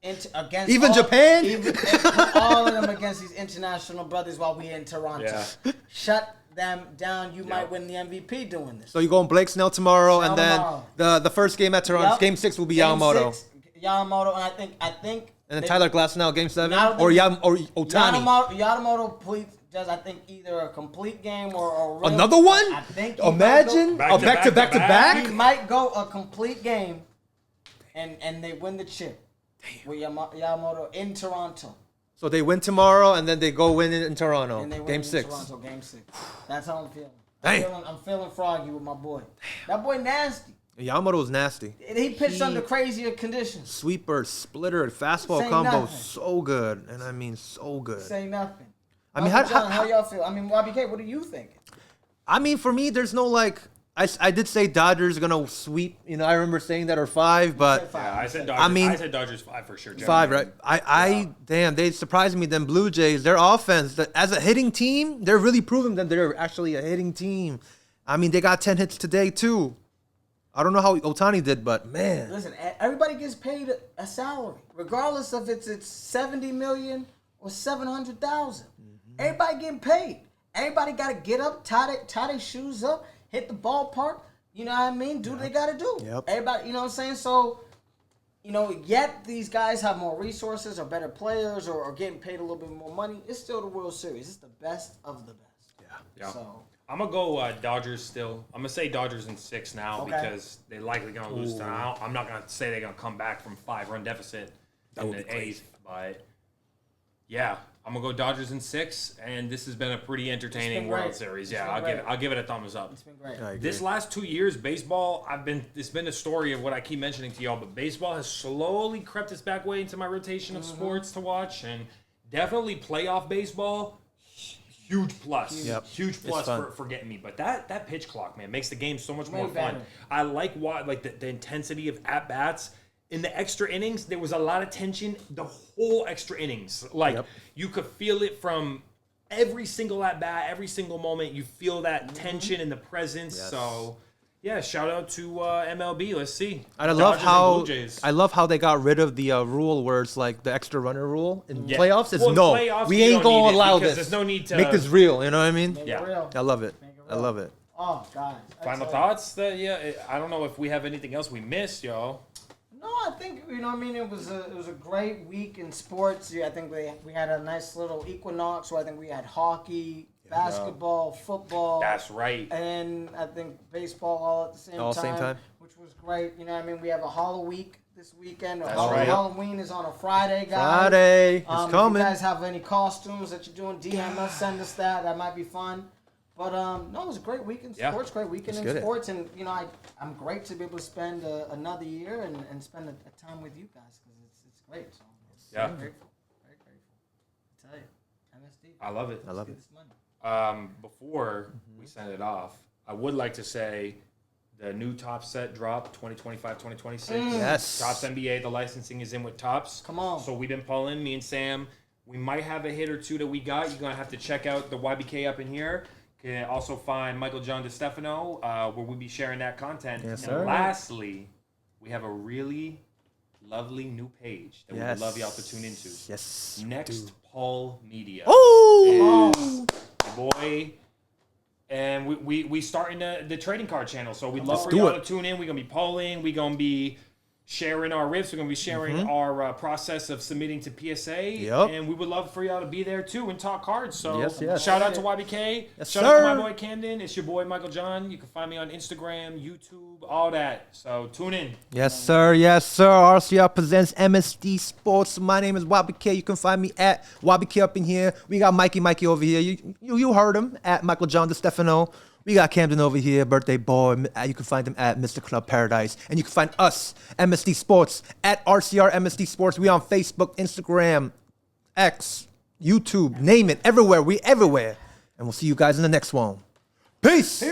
against Even Japan? put all of them against these international brothers while we in Toronto. Yeah. Shut them down. You might win the MVP doing this. So you're going Blake Snell tomorrow, Snell and then tomorrow. the first game at Toronto, Yep. game 6 will be Game Yamamoto. 6, Yamamoto, and I think. And then Tyler Glasnow, game 7? I don't Or think- Otani. Yamamoto does, I think, either a complete game or a real, Another one? I think he Imagine. might Oh, back to back to back? he might go a complete game, and they win the chip with Yamamoto in Toronto. So they win tomorrow, and then they go win in Toronto. And they win Game in 6. Toronto, game 6. That's how I'm feeling. Damn. I'm feeling froggy with my boy. That boy nasty. Yamamoto was nasty. And he pitched under crazier conditions. Sweeper, splitter, fastball Say combo, nothing. so good. And I mean, so good. Say nothing. I mean, Uncle John, how y'all feel? I mean, YBK, what are you thinking? I mean, for me, there's no like. I did say Dodgers gonna sweep. You know, I remember saying that or 5, but Yeah, I said Dodgers. I said Dodgers 5 for sure. 5, right? Damn, they surprised me. Them Blue Jays, their offense, as a hitting team, they're really proving that they're actually a hitting team. I mean, they got 10 hits today too. I don't know how Otani did, but man, Listen, everybody gets paid a salary, regardless if it's $70 million or $700,000. Everybody getting paid. Everybody got to get up, tie their shoes up, hit the ballpark. You know what I mean? Do what they got to do. Yep. Everybody, you know what I'm saying? So, you know, yet these guys have more resources or better players or getting paid a little bit more money. It's still the World Series. It's the best of the best. Yeah. So. I'm going to go Dodgers still. I'm going to say Dodgers in 6 now Okay. because they're likely going to lose tonight. I'm not going to say they're going to come back from 5-run deficit in would be the 8th. But, yeah, I'm going to go Dodgers in 6, and this has been a pretty entertaining World great. Series. It's Yeah, been great. I'll give it a thumbs up. It's been great. I agree. This last 2 years, baseball, it's been a story of what I keep mentioning to y'all, but baseball has slowly crept its back way into my rotation of sports to watch, and definitely playoff baseball, huge plus. Yep. Huge plus fun. for getting me. But that pitch clock, man, makes the game so much Way more fun. better. I like the intensity of at-bats. In the extra innings, there was a lot of tension the whole extra innings. Like, you could feel it from every single at-bat, every single moment. You feel that tension and the presence. Yes. So, yeah, shout out to MLB. Let's see. I love Dodgers and how Blue Jays. I love how they got rid of the rule where it's like the extra runner rule in Yeah. playoffs. It's Well, in no, playoffs, we you ain't don't need gonna it allow because this. there's no need to make this real. You know what I mean? Make Yeah. it real. I love it. Make it I real. love it. Oh, God. Final thoughts? I don't know if we have anything else we missed, y'all. No, I think, you know what I mean, it was a great week in sports. Yeah, I think we had a nice little equinox where I think we had hockey, basketball, football. That's right. And I think baseball all at the same All time. same time. Which was great. You know what I mean? We have a Halloween this weekend. That's right. Halloween is on a Friday, guys. Friday, it's If coming. you guys have any costumes that you're doing, DM us, send us that. That might be fun. But no, it was a great week in Yeah. sports, great weekend Let's in get it. sports, and you know I'm great to be able to spend another year and spend a time with you guys because it's great. So Yeah. very grateful, very grateful. I tell you, MSD. I love it. I love Get it. this money. Before we send it off, I would like to say the new Topps set drop 2025-2026. Yes. Topps NBA, the licensing is in with Topps. Come on. So we've been pulling, me and Sam. We might have a hit or two that we got. You're going to have to check out the YBK up in here. You can also find Michael John DeStefano, where we'll be sharing that content. Yes, and sir. lastly, we have a really lovely new page that we would love y'all to tune into. Yes. Next Paul Media. Oh! Is your boy. And we starting the trading card channel. So we'd love for do y'all it. to tune in. We're going to be polling. We're going to be sharing our riffs. We're going to be sharing our process of submitting to PSA. Yep. And we would love for y'all to be there too and talk cards. So Yes. shout out to YBK. Yes, shout out to sir. my boy Camden. It's your boy Michael John. You can find me on Instagram, YouTube, all that. So tune in. Yes, sir. Yes, sir. RCR Presents MSD Sports. My name is YBK. You can find me at YBK up in here. We got Mikey over here. You heard him at Michael John DeStefano. We got Camden over here, birthday boy. You can find him at Mr. Club Paradise. And you can find us, MSD Sports, at RCR MSD Sports. We on Facebook, Instagram, X, YouTube, name it, everywhere. We everywhere. And we'll see you guys in the next one. Peace.